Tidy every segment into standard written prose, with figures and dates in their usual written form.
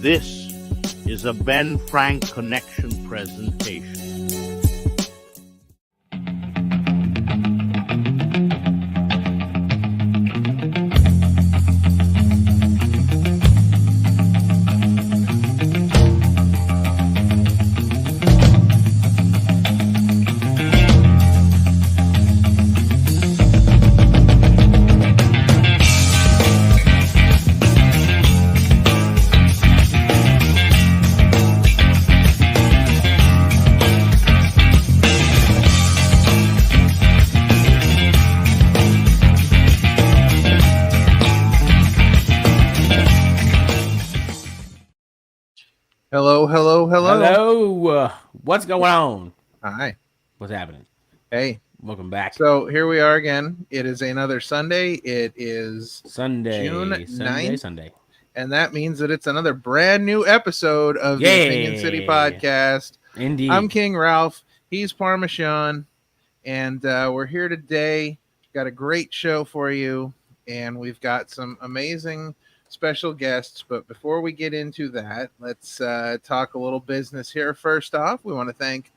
This is a Ben Frank Connection presentation. Hello. What's going on? Hi. What's happening? Hey. Welcome back. So here we are again. It is another Sunday. It is June 9th. And that means that it's another brand new episode of the Opinion City Podcast. Indeed. I'm King Ralph. He's Parmesan. And we're here today. Got a great show for you. And we've got some amazing special guests. But before we get into that, let's talk a little business here. First off, we want to thank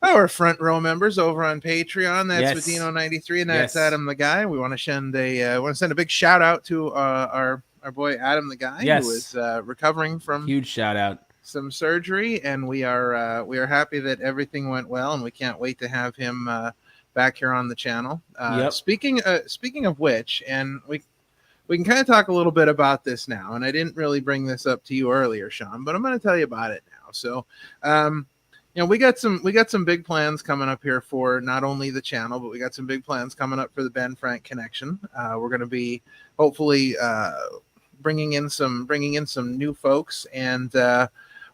our front row members over on Patreon. That's Vadino93, and that's Adam the Guy. We want to send a big shout out to our boy Adam the Guy, who is recovering from huge shout out some surgery, and we are happy that everything went well, and we can't wait to have him back here on the channel. Speaking of which, and we can kind of talk a little bit about this now, and I didn't really bring this up to you earlier, Sean, but I'm going to tell you about it now. So, we got some big plans coming up here for not only the channel, but we got some big plans coming up for the Ben Frank Connection. We're going to be hopefully bringing in some new folks, and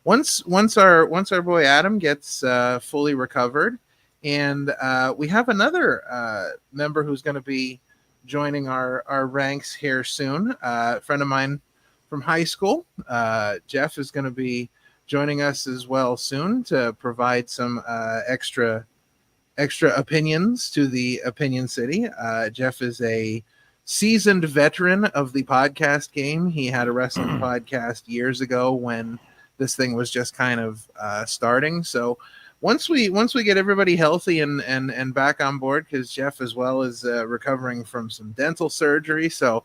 once our boy Adam gets fully recovered, and we have another member who's going to be joining our ranks here soon. A friend of mine from high school, Jeff, is going to be joining us as well soon to provide some extra opinions to the Opinion City. Jeff is a seasoned veteran of the podcast game. He had a wrestling podcast years ago when this thing was just kind of starting. So once we get everybody healthy and back on board, because Jeff as well is recovering from some dental surgery. So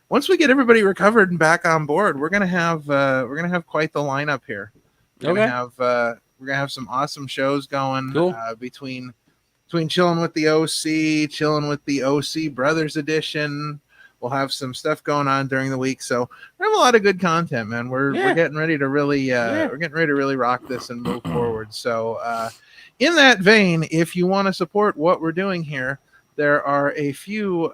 once we get everybody recovered and back on board, we're gonna have quite the lineup here. We're gonna have some awesome shows going. Cool. Between chilling with the OC Brothers Edition. We'll have some stuff going on during the week, so we have a lot of good content, man. We're getting ready to really rock this and move forward. So, in that vein, if you want to support what we're doing here, there are a few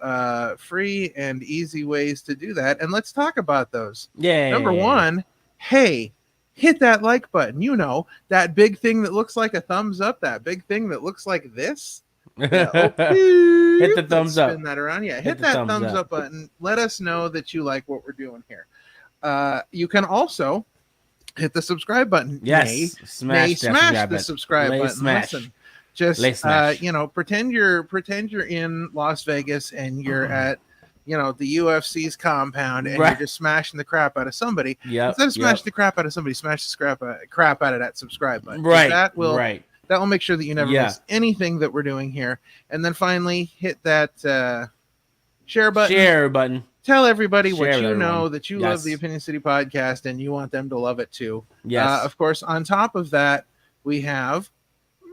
free and easy ways to do that, and let's talk about those. Yeah. Number one, hey, hit that like button. You know, that big thing that looks like a thumbs up, that big thing that looks like this. Hit the thumbs up. Spin that around. Yeah, hit that thumbs up button. Let us know that you like what we're doing here. You can also hit the subscribe button. Yes, smash the subscribe button. Listen, just pretend you're in Las Vegas and you're at the UFC's compound, and you're just smashing the crap out of somebody. Instead of smashing the crap out of somebody, smash the crap out of that subscribe button. That will make sure that you never miss anything that we're doing here. And then finally, hit that share button. Tell everybody what you know, that you love the Opinion City Podcast and you want them to love it too. Of course, on top of that, we have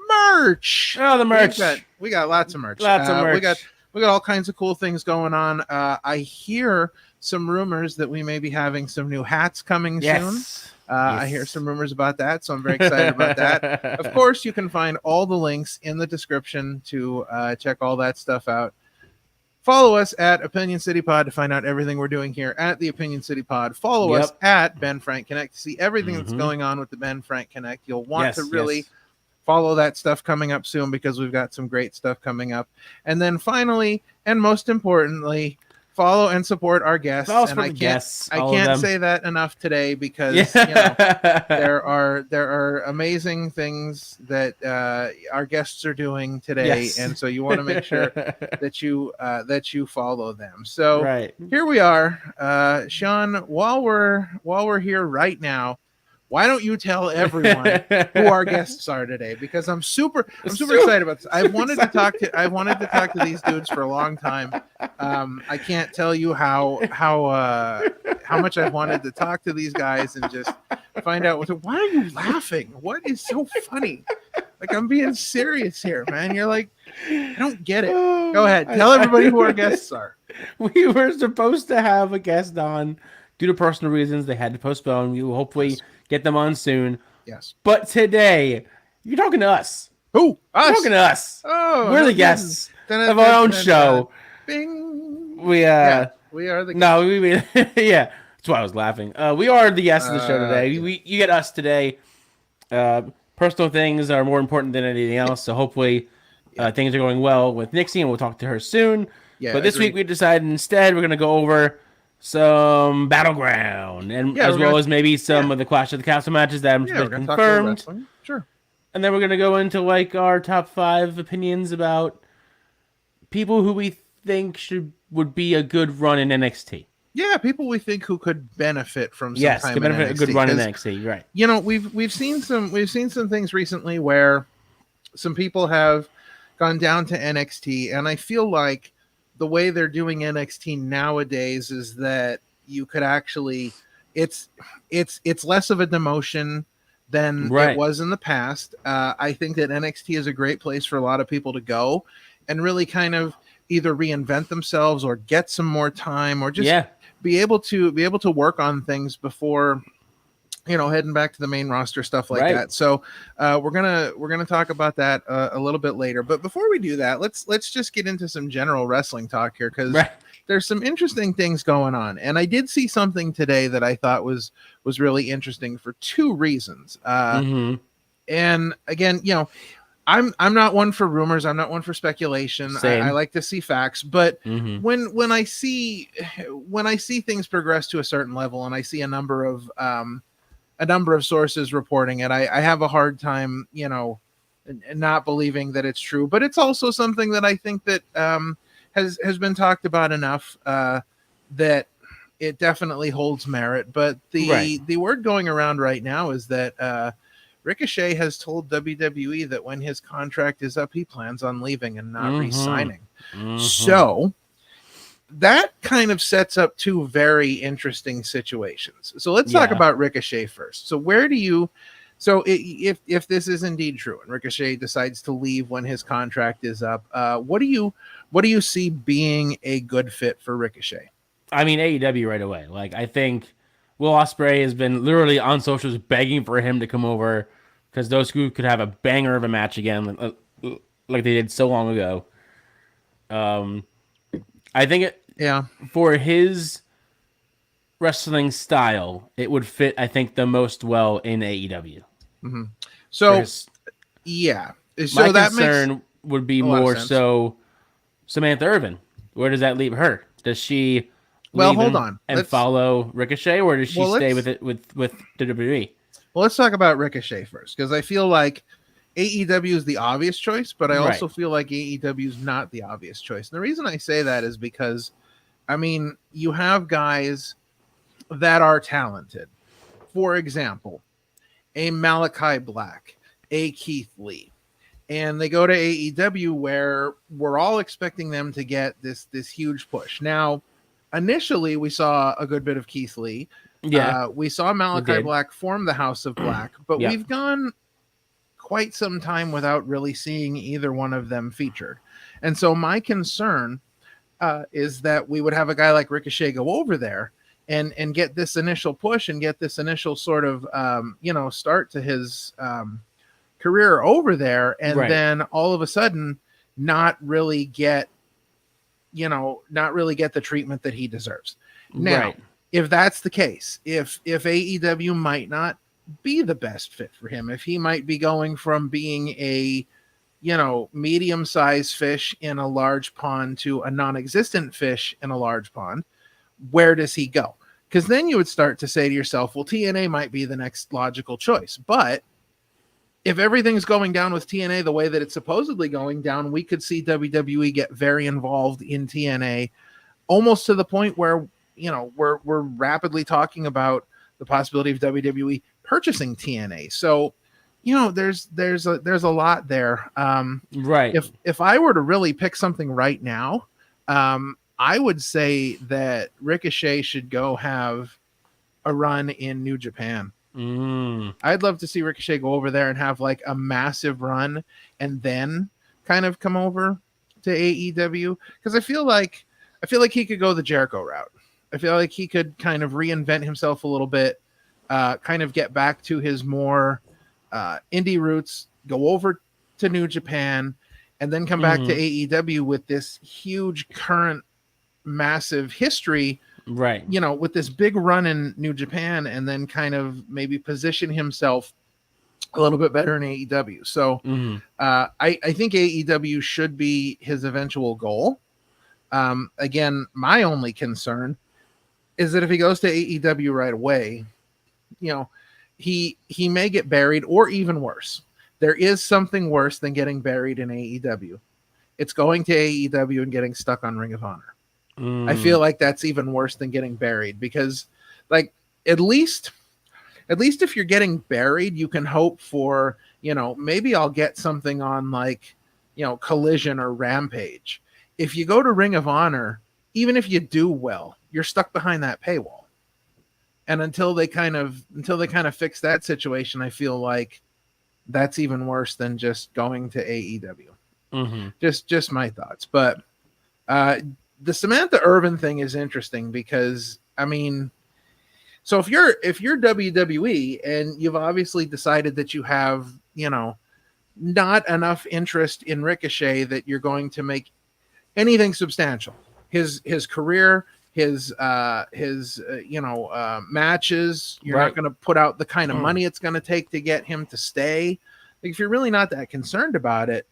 merch. Oh, the merch. We got lots of merch. We got all kinds of cool things going on. I hear some rumors that we may be having some new hats coming soon. I hear some rumors about that, so I'm very excited about that. Of course, you can find all the links in the description to check all that stuff out. Follow us at Opinion City Pod to find out everything we're doing here at the Opinion City Pod. Follow us at Ben Frank Connect to see everything that's going on with the Ben Frank Connect. You'll want to really follow that stuff coming up soon, because we've got some great stuff coming up. And then finally, and most importantly, follow and support our guests. Follow and support I the can't, guests, I all of can't them. say that enough today because Yeah. there are amazing things that our guests are doing today, Yes. and so you want to make sure that you follow them. So Right. here we are, Sean. While we're here right now, why don't you tell everyone who our guests are today? Because I'm super excited about this. I've wanted to talk to these dudes for a long time. I can't tell you how much I've wanted to talk to these guys and just find out why are you laughing? What is so funny? Like, I'm being serious here, man. You're like, I don't get it. Go ahead, tell everybody who our guests are. We were supposed to have a guest on due to personal reasons. They had to postpone. We will hopefully get them on soon. Yes. But today, you're talking to us. Who? Us? You're talking to us. Oh, we're the guests of our own show. Bing. We we are the guests. No, we yeah. That's why I was laughing. We are the guests of the show today. You get us today. Personal things are more important than anything else. So hopefully, things are going well with Nixie, and we'll talk to her soon. Yeah, but this week we decided instead we're going to go over some Battleground, and as well as maybe some of the Clash of the Castle matches that have been confirmed. Sure. And then we're going to go into like our top 5 opinions about people who we think would be a good run in NXT. Yeah, people we think who could benefit from some time could benefit in NXT, a good run in NXT. Right. You know, we've seen some things recently where some people have gone down to NXT, and I feel like the way they're doing NXT nowadays is that you could actually it's less of a demotion than it was in the past. I think that NXT is a great place for a lot of people to go and really kind of either reinvent themselves or get some more time or just be able to work on things before heading back to the main roster, stuff like that. So we're gonna talk about that a little bit later. But before we do that, let's just get into some general wrestling talk here, because there's some interesting things going on. And I did see something today that I thought was really interesting for 2 reasons. And again, I'm not one for rumors. I'm not one for speculation. I like to see facts. But when I see things progress to a certain level, and I see a number of sources reporting it, I have a hard time, not believing that it's true. But it's also something that I think that has been talked about enough that it definitely holds merit. But the word going around right now is that Ricochet has told WWE that when his contract is up, he plans on leaving and not re-signing. So that kind of sets up 2 very interesting situations. So let's talk about Ricochet first. So if this is indeed true and Ricochet decides to leave when his contract is up, what do you see being a good fit for Ricochet? I mean, AEW right away. Like, I think Will Ospreay has been literally on socials begging for him to come over because those two could have a banger of a match again, like they did so long ago. I think for his wrestling style, it would fit, I think, the most well in AEW. So, my concern would be more so Samantha Irvin. Where does that leave her? Does she hold on and follow Ricochet, or does she stay with it with WWE? Well, let's talk about Ricochet first, because I feel like AEW is the obvious choice, but I also feel like AEW is not the obvious choice. And the reason I say that is because, I mean, you have guys that are talented. For example, a Malachi Black, a Keith Lee. And they go to AEW where we're all expecting them to get this huge push. Now, initially, we saw a good bit of Keith Lee. We saw Malachi Black form the House of Black, but we've gone quite some time without really seeing either one of them featured. And so my concern is that we would have a guy like Ricochet go over there and get this initial push and get this initial sort of, start to his career over there. And then all of a sudden not really get the treatment that he deserves. Now, if that's the case, if AEW might not be the best fit for him, if he might be going from being a medium-sized fish in a large pond to a non-existent fish in a large pond, where does he go? Because then you would start to say to yourself, well, TNA might be the next logical choice. But if everything's going down with TNA the way that it's supposedly going down, we could see WWE get very involved in TNA, almost to the point where, we're rapidly talking about the possibility of WWE purchasing TNA. So, there's a lot there. Right. If I were to really pick something right now, I would say that Ricochet should go have a run in New Japan. I'd love to see Ricochet go over there and have like a massive run and then kind of come over to AEW, because I feel like he could go the Jericho route. I feel like he could kind of reinvent himself a little bit, kind of get back to his more indie roots, go over to New Japan, and then come back to AEW with this huge current massive history, right? With this big run in New Japan, and then kind of maybe position himself a little bit better in AEW. So I think AEW should be his eventual goal. Again, my only concern is that if he goes to AEW right away, he may get buried, or even worse. There is something worse than getting buried in AEW. It's going to AEW and getting stuck on Ring of Honor. I feel like that's even worse than getting buried, because like at least if you're getting buried, you can hope for, maybe I'll get something on like, Collision or Rampage. If you go to Ring of Honor, even if you do well, you're stuck behind that paywall. And until they kind of fix that situation, I feel like that's even worse than just going to AEW. Just my thoughts. But the Samantha Irvin thing is interesting because, so if you're WWE and you've obviously decided that you have, not enough interest in Ricochet that you're going to make anything substantial, his career, his matches, you're not going to put out the kind of money it's going to take to get him to stay. Like, if you're really not that concerned about it,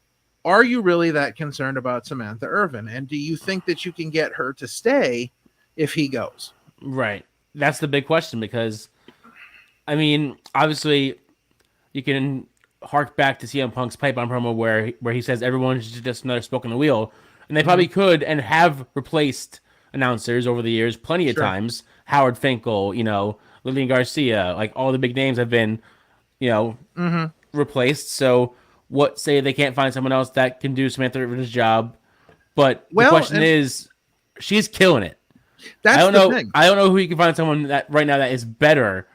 are you really that concerned about Samantha Irvin? And do you think that you can get her to stay if he goes? Right. That's the big question, because, obviously, you can hark back to CM Punk's pipe-on promo where he says everyone's just another spoke in the wheel. And they probably could and have replaced announcers over the years plenty of times. Howard Finkel, Lillian Garcia, like all the big names have been, replaced. So what say they can't find someone else that can do Samantha Irvin's job? But the question is, she's killing it. That's I don't know. thing. I don't know who you can find someone that right now that is better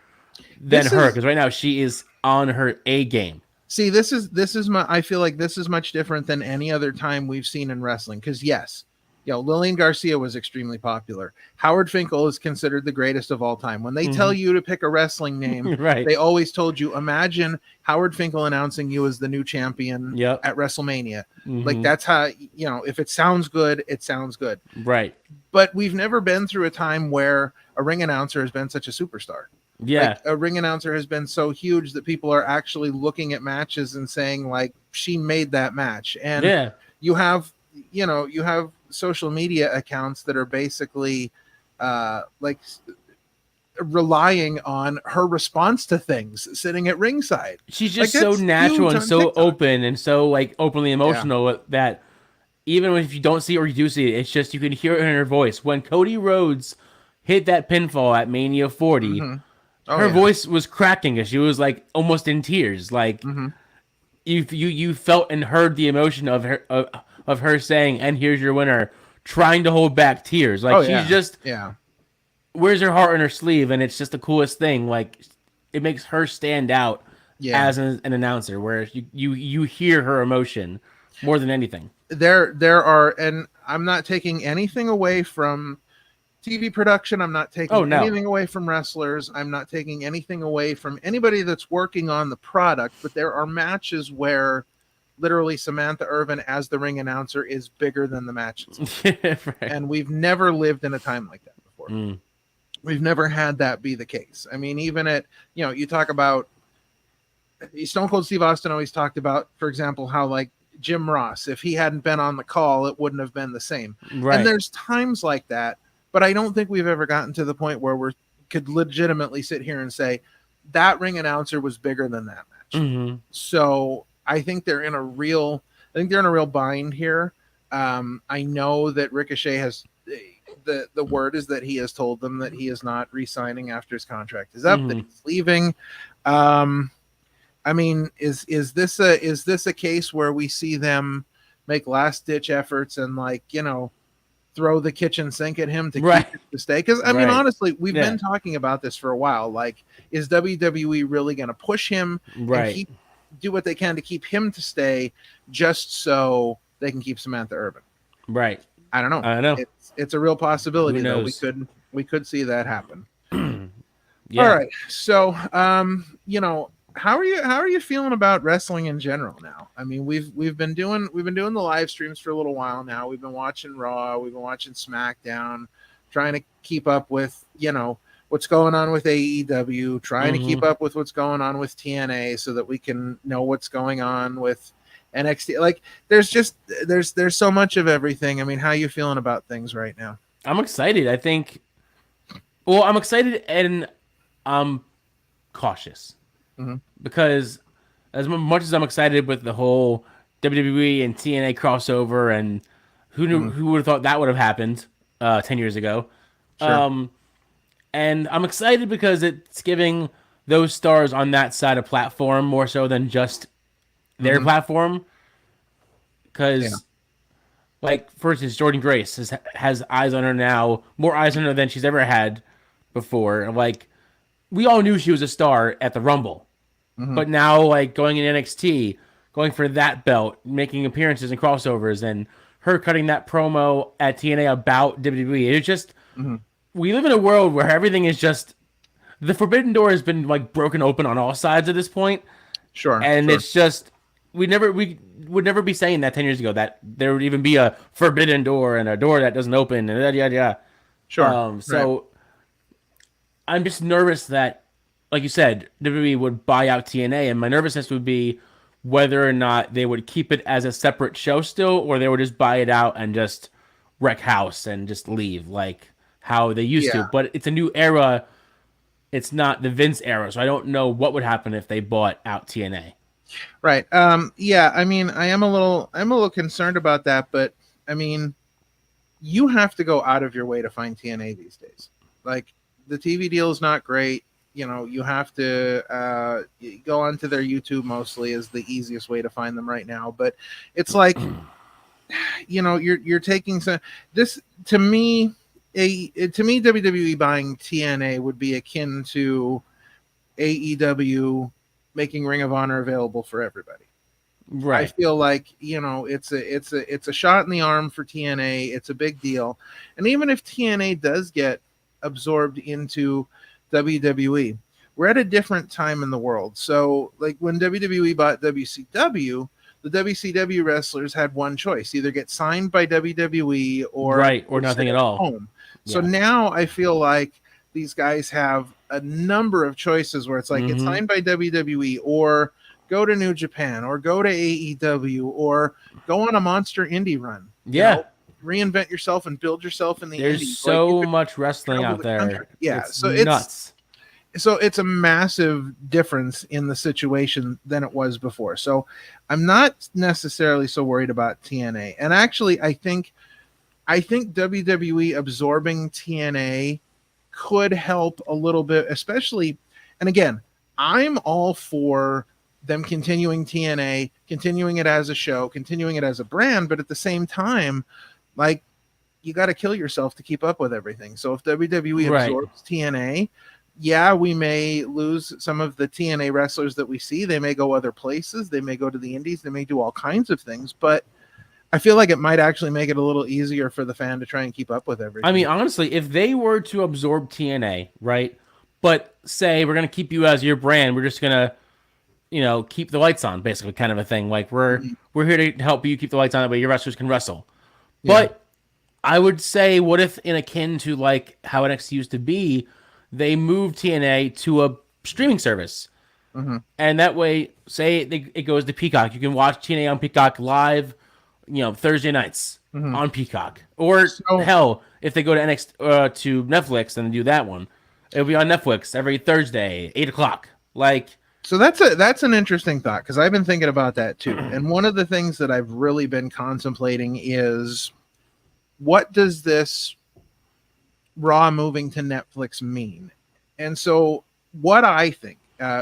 than her, because right now she is on her A game. See, this is I feel like this is much different than any other time we've seen in wrestling. Because yes, Lillian Garcia was extremely popular. Howard Finkel is considered the greatest of all time. When they tell you to pick a wrestling name, they always told you, imagine Howard Finkel announcing you as the new champion at WrestleMania. Like, that's how, if it sounds good, it sounds good. Right. But we've never been through a time where a ring announcer has been such a superstar. Yeah. Like, a ring announcer has been so huge that people are actually looking at matches and saying, like, she made that match. And you have social media accounts that are basically like relying on her response to things sitting at ringside. She's just so natural and so TikTok. Open and so like openly emotional that even if you don't see it or you do see it, it's just you can hear it in her voice. When Cody Rhodes hit that pinfall at Mania 40, her voice was cracking as she was like almost in tears. Like you felt and heard the emotion of her saying, "And here's your winner," trying to hold back tears. Like she's just wears her heart on her sleeve, and it's just the coolest thing. Like it makes her stand out as an announcer, where you hear her emotion more than anything. There are, and I'm not taking anything away from TV production. I'm not taking anything away from wrestlers. I'm not taking anything away from anybody that's working on the product. But there are matches where literally Samantha Irvin as the ring announcer is bigger than the matches. And we've never lived in a time like that before. We've never had that be the case. I mean, even at, you talk about Stone Cold Steve Austin always talked about, for example, how like Jim Ross. If he hadn't been on the call, it wouldn't have been the same. Right. And there's times like that, but I don't think we've ever gotten to the point where we could legitimately sit here and say that ring announcer was bigger than that match. Mm-hmm. So I think they're in a real bind here. I know that Ricochet has the word is that he has told them that he is not re-signing after his contract is up, that he's leaving. I mean, is this a case where we see them make last ditch efforts and, like, you know, throw the kitchen sink at him to keep him to stay? Because I mean, honestly, we've been talking about this for a while. Like, is WWE really going to push him and do what they can to keep him to stay, just so they can keep Samantha Urban? Right. I don't know. It's a real possibility, though. We could see that happen. Yeah. All right. So, you know, how are you feeling about wrestling in general now? I mean, we've been doing the live streams for a little while now. We've been watching Raw, we've been watching SmackDown, trying to keep up with, you know, what's going on with AEW, trying to keep up with what's going on with TNA so that we can know what's going on with NXT. Like, there's so much of everything. I mean, how are you feeling about things right now? I'm excited. I'm excited and I'm cautious. Because as much as I'm excited with the whole WWE and TNA crossover, and who would have thought that would have happened 10 years ago. Sure. And I'm excited because it's giving those stars on that side a platform more so than just their platform. Because, like, for instance, Jordan Grace has eyes on her now, more eyes on her than she's ever had before. Like, we all knew she was a star at the Rumble. But now, like, going in NXT, going for that belt, making appearances and crossovers, and her cutting that promo at TNA about WWE, it's just, we live in a world where everything is just, the forbidden door has been, like, broken open on all sides at this point. Sure. And it's just, we would never be saying that 10 years ago, that there would even be a forbidden door and a door that doesn't open, and yada, yada, yada. Sure. So, I'm just nervous that, like you said, WWE would buy out TNA, and my nervousness would be whether or not they would keep it as a separate show still, or they would just buy it out and just wreck house and just leave, like how they used to. But it's a new era. It's not the Vince era, so I don't know what would happen if they bought out TNA. Right. Yeah, I mean, I'm a little concerned about that, but I mean, you have to go out of your way to find TNA these days. Like, the TV deal is not great. You know, you have to go onto their YouTube mostly is the easiest way to find them right now. But it's like, you know, you're taking some, this to me, WWE buying TNA would be akin to AEW making Ring of Honor available for everybody. Right. I feel like, you know, it's a shot in the arm for TNA. It's a big deal. And even if TNA does get absorbed into WWE, we're at a different time in the world. So, like, when WWE bought WCW, the WCW wrestlers had one choice: either get signed by WWE or nothing at all. Home. So now I feel like these guys have a number of choices where it's like, get signed by WWE, or go to New Japan, or go to AEW, or go on a monster indie run. You know, reinvent yourself and build yourself in the There's indies. so much wrestling out there. Country. Yeah, it's so nuts. So it's a massive difference in the situation than it was before. So I'm not necessarily so worried about TNA. And actually, I think WWE absorbing TNA could help a little bit, especially. And again, I'm all for them continuing TNA, continuing it as a show, continuing it as a brand, but at the same time, like, you got to kill yourself to keep up with everything. So if WWE absorbs TNA, yeah, we may lose some of the TNA wrestlers that we see. They may go other places. They may go to the indies. They may do all kinds of things. But I feel like it might actually make it a little easier for the fan to try and keep up with everything. I mean, honestly, if they were to absorb TNA, right, but say we're going to keep you as your brand, we're just going to, you know, keep the lights on, basically, kind of a thing. Like, we're here to help you keep the lights on, that way your wrestlers can wrestle. But I would say, what if, in akin to like how NXT used to be, they moved TNA to a streaming service, And that way, say it goes to Peacock, you can watch TNA on Peacock live, Thursday nights on Peacock. Or hell, if they go to to Netflix and do that one, it'll be on Netflix every Thursday, 8:00. So that's an interesting thought, because I've been thinking about that too. And one of the things that I've really been contemplating is, what does this Raw moving to Netflix mean? And so what I think,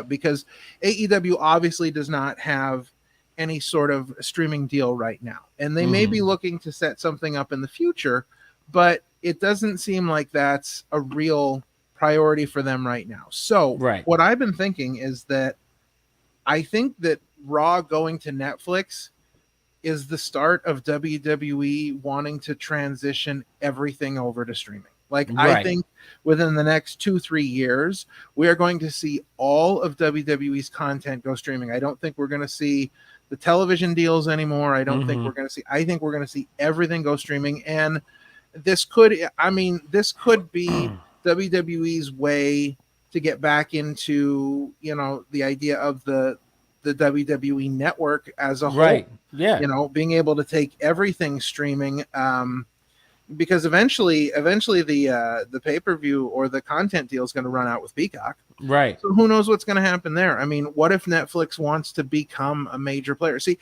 because AEW obviously does not have any sort of streaming deal right now, and they may be looking to set something up in the future, but it doesn't seem like that's a real priority for them right now. So what I've been thinking is that I think that Raw going to Netflix is the start of WWE wanting to transition everything over to streaming. I think within the next 2-3 years, we are going to see all of WWE's content go streaming. I don't think we're going to see the television deals anymore. I don't think we're going to see, I think we're going to see everything go streaming. And this could be WWE's way to get back into, the idea of the WWE network as a whole. Being able to take everything streaming, because eventually the pay-per-view or the content deal is going to run out with Peacock. So who knows what's going to happen there? I mean, what if Netflix wants to become a major player? See,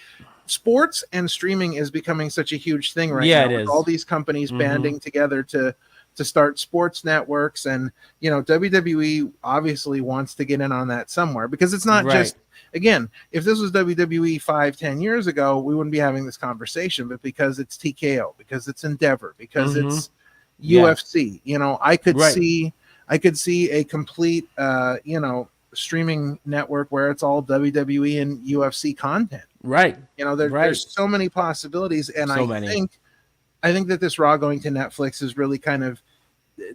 sports and streaming is becoming such a huge thing right now. It is. All these companies banding together to start sports networks, and WWE obviously wants to get in on that somewhere, because it's not just, again, if this was WWE 5-10 years ago, we wouldn't be having this conversation, but because it's TKO, because it's Endeavor, because it's UFC, I could see a complete streaming network where it's all WWE and UFC content. There's so many possibilities, and I think that this Raw going to Netflix is really kind of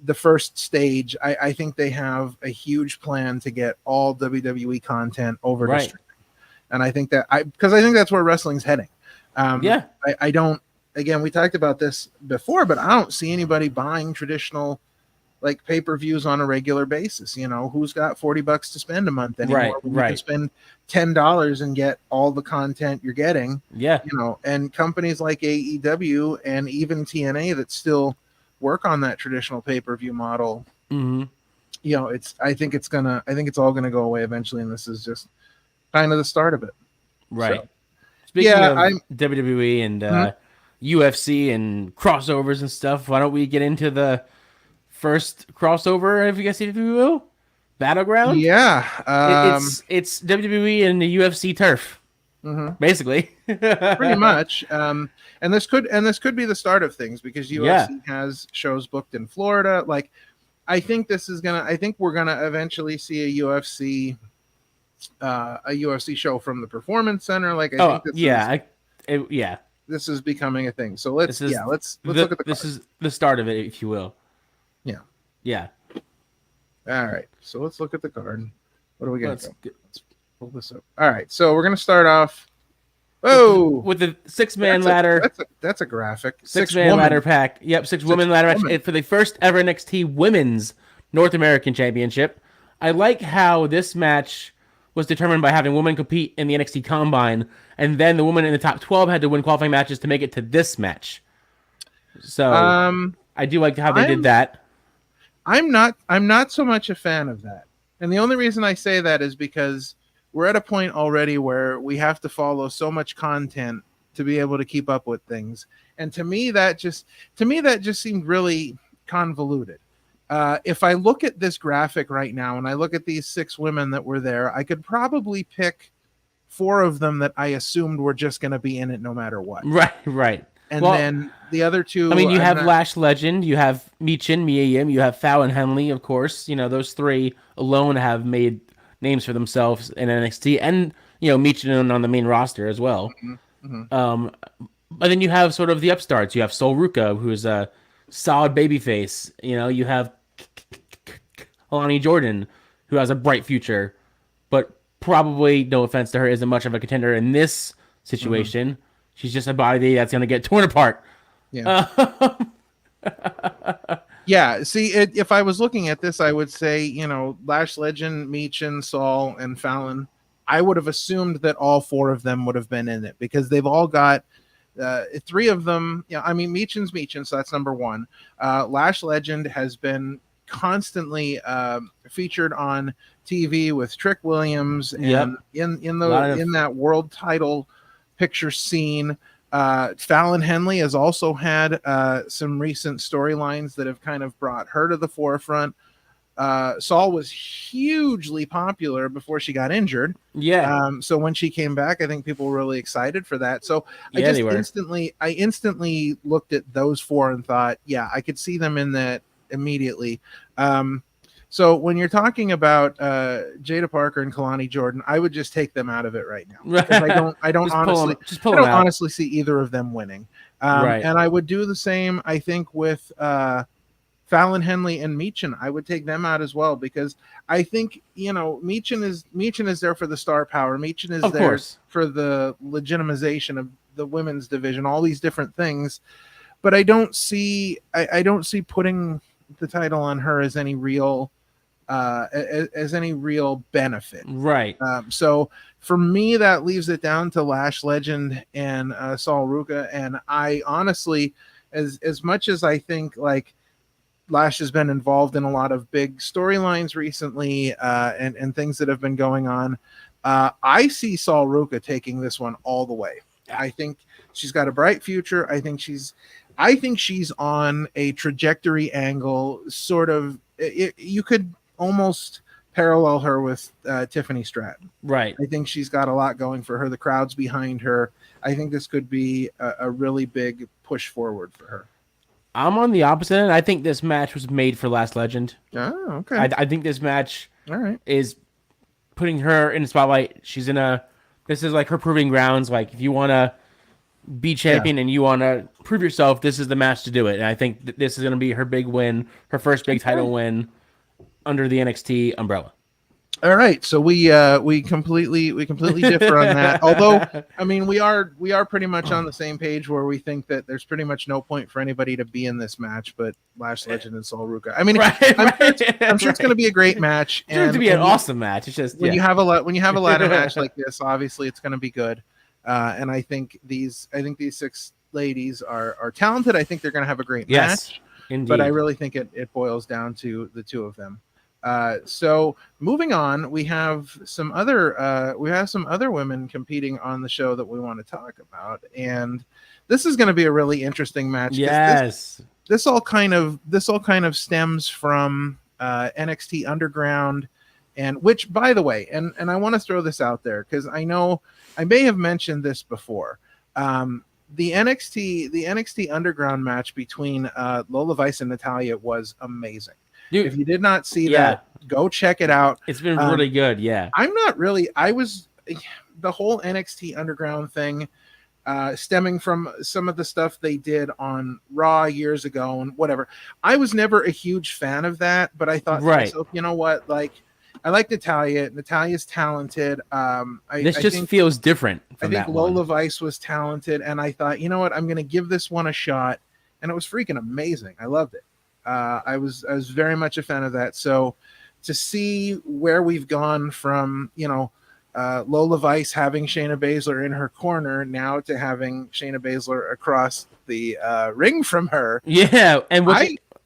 the first stage. I think they have a huge plan to get all WWE content over to streaming. And I think that's where wrestling's heading. I don't, again, we talked about this before, but I don't see anybody buying traditional pay-per-views on a regular basis. Who's got $40 to spend a month anymore? You can spend $10 and get all the content you're getting. And companies like AEW and even TNA that still work on that traditional pay-per-view model. I think it's all gonna go away eventually, and this is just kind of the start of it. So, speaking of WWE and UFC and crossovers and stuff, why don't we get into the first crossover, if you guys see, if you will, Battleground? It's WWE and the UFC turf, basically. Pretty much. And this could be the start of things, because UFC has shows booked in Florida. I think we're gonna eventually see a UFC show from the Performance Center. This is becoming a thing. So let's look at the card. This is the start of it, if you will. All right, so let's look at the card. What do we got? Let's pull this up. All right, so we're gonna start off. With the 6-man ladder. That's a graphic. 6-man ladder pack. Yep, 6-woman ladder match for the first ever NXT Women's North American Championship. I like how this match was determined by having women compete in the NXT Combine, and then the women in the top 12 had to win qualifying matches to make it to this match. So I do like how they did that. I'm not so much a fan of that. And the only reason I say that is because we're at a point already where we have to follow so much content to be able to keep up with things. And to me that just seemed really convoluted. If I look at this graphic right now and I look at these 6 women that were there, I could probably pick 4 of them that I assumed were just going to be in it no matter what. Right. And then the other 2... I mean, you have Lash Legend, you have Michin, Mia Yim, you have Fallon Henley, of course. Those 3 alone have made names for themselves in NXT, and Michin on the main roster as well. But then you have sort of the upstarts. You have Sol Ruka, who's a solid babyface. You have Alani Jordan, who has a bright future, but probably, no offense to her, isn't much of a contender in this situation. She's just a body that's going to get torn apart. Yeah, see, if I was looking at this, I would say, Lash Legend, Michin, Saul, and Fallon. I would have assumed that all four of them would have been in it because they've all got three of them. Yeah, I mean, Michin's Michin, so that's number one. Lash Legend has been constantly featured on TV with Trick Williams and in that world title picture scene. Fallon Henley has also had some recent storylines that have kind of brought her to the forefront. Saul was hugely popular before she got injured. Yeah. So when she came back, I think people were really excited for that. So I instantly looked at those four and thought, yeah, I could see them in that immediately. So when you're talking about Jada Parker and Kalani Jordan, I would just take them out of it right now. Because I don't honestly see either of them winning. And I would do the same, I think, with Fallon Henley and Michin. I would take them out as well because I think Michin is there for the star power. Michin is there for the legitimization of the women's division, all these different things. But I don't see putting the title on her as any real benefit. Right. So for me, that leaves it down to Lash Legend and Saul Ruka. And I honestly, as much as I think like Lash has been involved in a lot of big storylines recently and things that have been going on, I see Saul Ruka taking this one all the way. I think she's got a bright future. I think she's on a trajectory angle, sort of. You could almost parallel her with Tiffany Stratton. Right. I think she's got a lot going for her. The crowd's behind her. I think this could be a really big push forward for her. I'm on the opposite end. I think this match was made for Lash Legend. Oh, okay. I think this match is putting her in the spotlight. This is like her proving grounds. Like if you want to be champion and you want to prove yourself, this is the match to do it. And I think that this is going to be her big win, her first big title win under the NXT umbrella. All right, so we completely differ on that. Although, I mean, we are pretty much on the same page where we think that there's pretty much no point for anybody to be in this match, but Lash Legend and Saul Ruka. I mean, I'm sure it's going to be a great match. It's going to be an awesome match. It's just when you have a ladder match like this, obviously it's going to be good. And I think these six ladies are talented. I think they're going to have a great match. Indeed. But I really think it boils down to the two of them. So moving on, we have some other women competing on the show that we want to talk about, and this is going to be a really interesting match. Yes, this all kind of stems from NXT Underground, and which, by the way, and I want to throw this out there because I know I may have mentioned this before. The NXT Underground match between Lola Vice and Natalya was amazing. Dude, if you did not see that, go check it out. It's been really good. Yeah. The whole NXT Underground thing stemming from some of the stuff they did on Raw years ago and whatever. I was never a huge fan of that, but I thought to myself, you know what? Like, I like Natalya. Natalya's talented. This feels different. I think Lola Vice was talented, and I thought, you know what? I'm going to give this one a shot, and it was freaking amazing. I loved it. I was very much a fan of that. So to see where we've gone from, Lola Vice having Shayna Baszler in her corner now to having Shayna Baszler across the ring from her. Yeah, and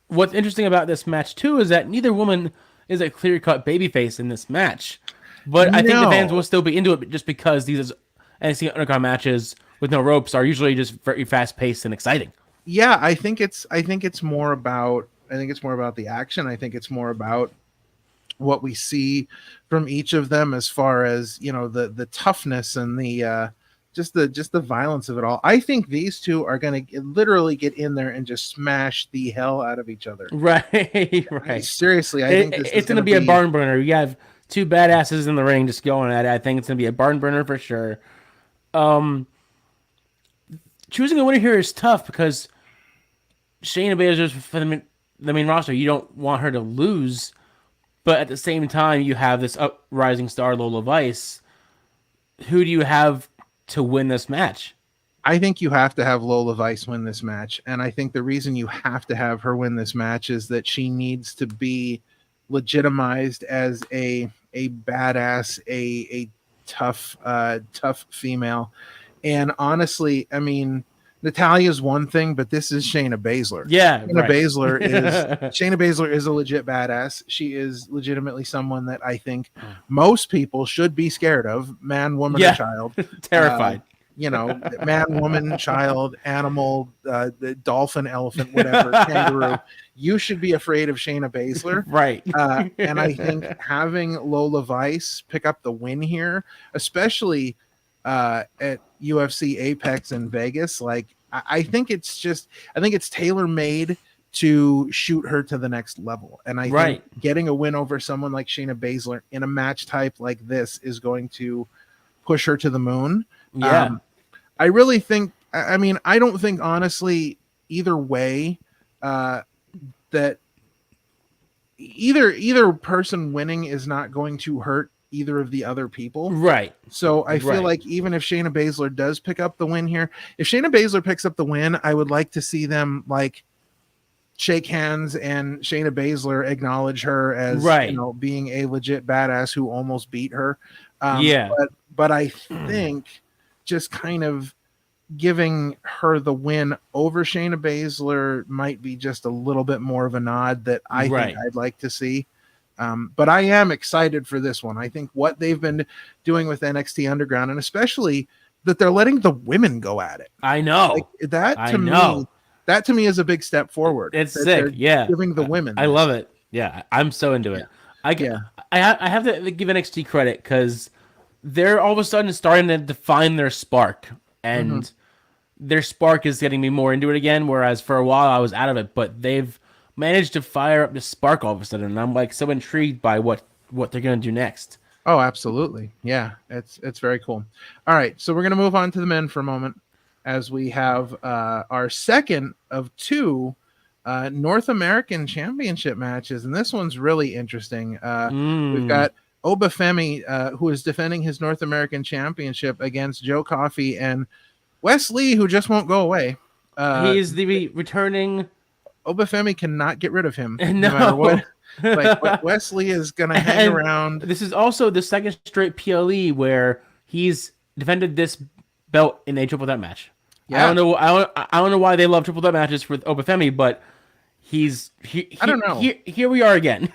what's interesting about this match too is that neither woman is a clear-cut babyface in this match. But I think the fans will still be into it just because these NXT Underground matches with no ropes are usually just very fast-paced and exciting. Yeah, I think it's more about the action. I think it's more about what we see from each of them as far as, the toughness and the just the violence of it all. I think these two are going to literally get in there and just smash the hell out of each other. Right. Seriously, I think it's going to be a barn burner. You have two badasses in the ring just going at it. I think it's going to be a barn burner for sure. Choosing a winner here is tough because Shayna Baszler's for the main roster. You don't want her to lose, but at the same time, you have this uprising star, Lola Vice. Who do you have to win this match? I think you have to have Lola Vice win this match, and I think the reason you have to have her win this match is that she needs to be legitimized as a badass, a tough female. And honestly, I mean, Natalia's one thing, but this is Shayna Baszler. Yeah, Shayna Baszler is a legit badass. She is legitimately someone that I think most people should be scared of, man, woman, or child. Terrified. Man, woman, child, animal, the dolphin, elephant, whatever, kangaroo. You should be afraid of Shayna Baszler. Right. And I think having Lola Vice pick up the win here, especially at UFC Apex in Vegas, like I think it's tailor-made to shoot her to the next level. And I think getting a win over someone like Shayna Baszler in a match type like this is going to push her to the moon. Yeah. I really think, I mean, I don't think honestly either way that either person winning is not going to hurt either of the other people. Right. So I feel like even if Shayna Baszler does pick up the win here, if Shayna Baszler picks up the win, I would like to see them like shake hands and Shayna Baszler acknowledge her as being a legit badass who almost beat her. But I think just kind of giving her the win over Shayna Baszler might be just a little bit more of a nod that I think I'd like to see. But I am excited for this one. I think what they've been doing with NXT Underground, and especially that they're letting the women go at it. I know. Like, that to me is a big step forward. It's sick. Yeah. Giving the women. I love it. Yeah. I'm so into it. I have to give NXT credit because they're all of a sudden starting to define their spark, and their spark is getting me more into it again. Whereas for a while I was out of it, but they've managed to fire up the spark all of a sudden, and I'm like so intrigued by what they're going to do next. Oh, absolutely. Yeah, it's very cool. All right, so we're going to move on to the men for a moment as we have our second of two North American Championship matches, and this one's really interesting. We've got Obafemi, who is defending his North American Championship against Joe Coffey and Wes Lee, who just won't go away. He is the returning. Obafemi cannot get rid of him no matter what. Like Wesley is gonna hang around. This is also the second straight PLE where he's defended this belt in a triple threat match. Yeah. I don't know why they love triple threat matches with Obafemi, but I don't know. Here we are again.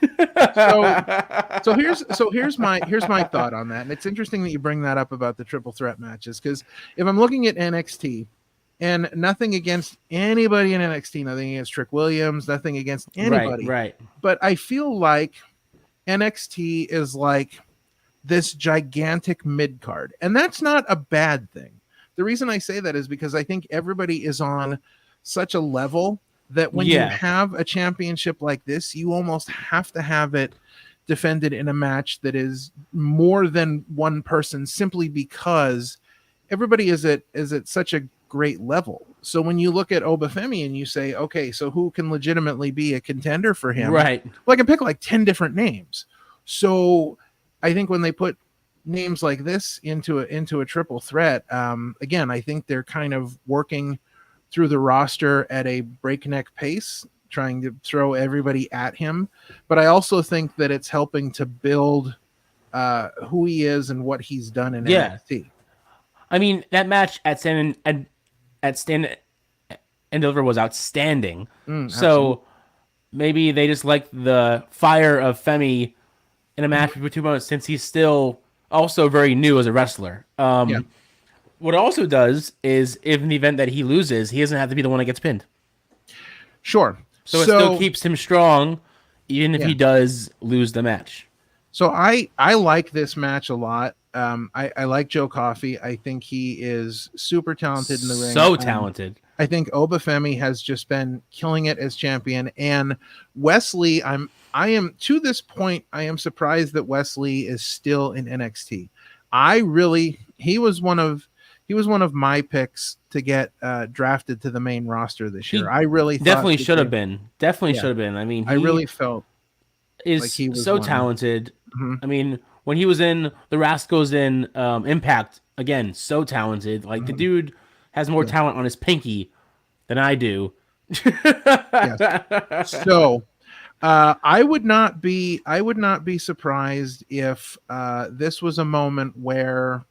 so here's my thought on that, and it's interesting that you bring that up about the triple threat matches, because if I'm looking at NXT, and nothing against anybody in NXT, nothing against Trick Williams, nothing against anybody, right? But I feel like NXT is like this gigantic mid card, and that's not a bad thing. The reason I say that is because I think everybody is on such a level that when you have a championship like this, you almost have to have it defended in a match that is more than one person, simply because everybody is at such a great level. So when you look at Obafemi and you say, okay, so who can legitimately be a contender for him? Right. Well, I can pick like 10 different names. So I think when they put names like this into a triple threat, again, I think they're kind of working through the roster at a breakneck pace, trying to throw everybody at him. But I also think that it's helping to build who he is and what he's done in NXT. I mean, that match at Stand and Deliver was outstanding. So maybe they just like the fire of Femi in a match for 2 months, since he's still also very new as a wrestler. What it also does is, if in the event that he loses, he doesn't have to be the one that gets pinned. Sure. So it still keeps him strong, even if he does lose the match. So I like this match a lot. I like Joe Coffey. I think he is super talented in the ring. So talented. I think Obafemi has just been killing it as champion. And Wesley, I am to this point, I am surprised that Wesley is still in NXT. He was one of my picks to get drafted to the main roster this year. I really definitely should have been. Definitely should have been. I mean, I really felt like he was so talented. I mean, when he was in the Rascals in Impact, again, so talented. Like the dude has more talent on his pinky than I do. Yes. So I would not be surprised if this was a moment where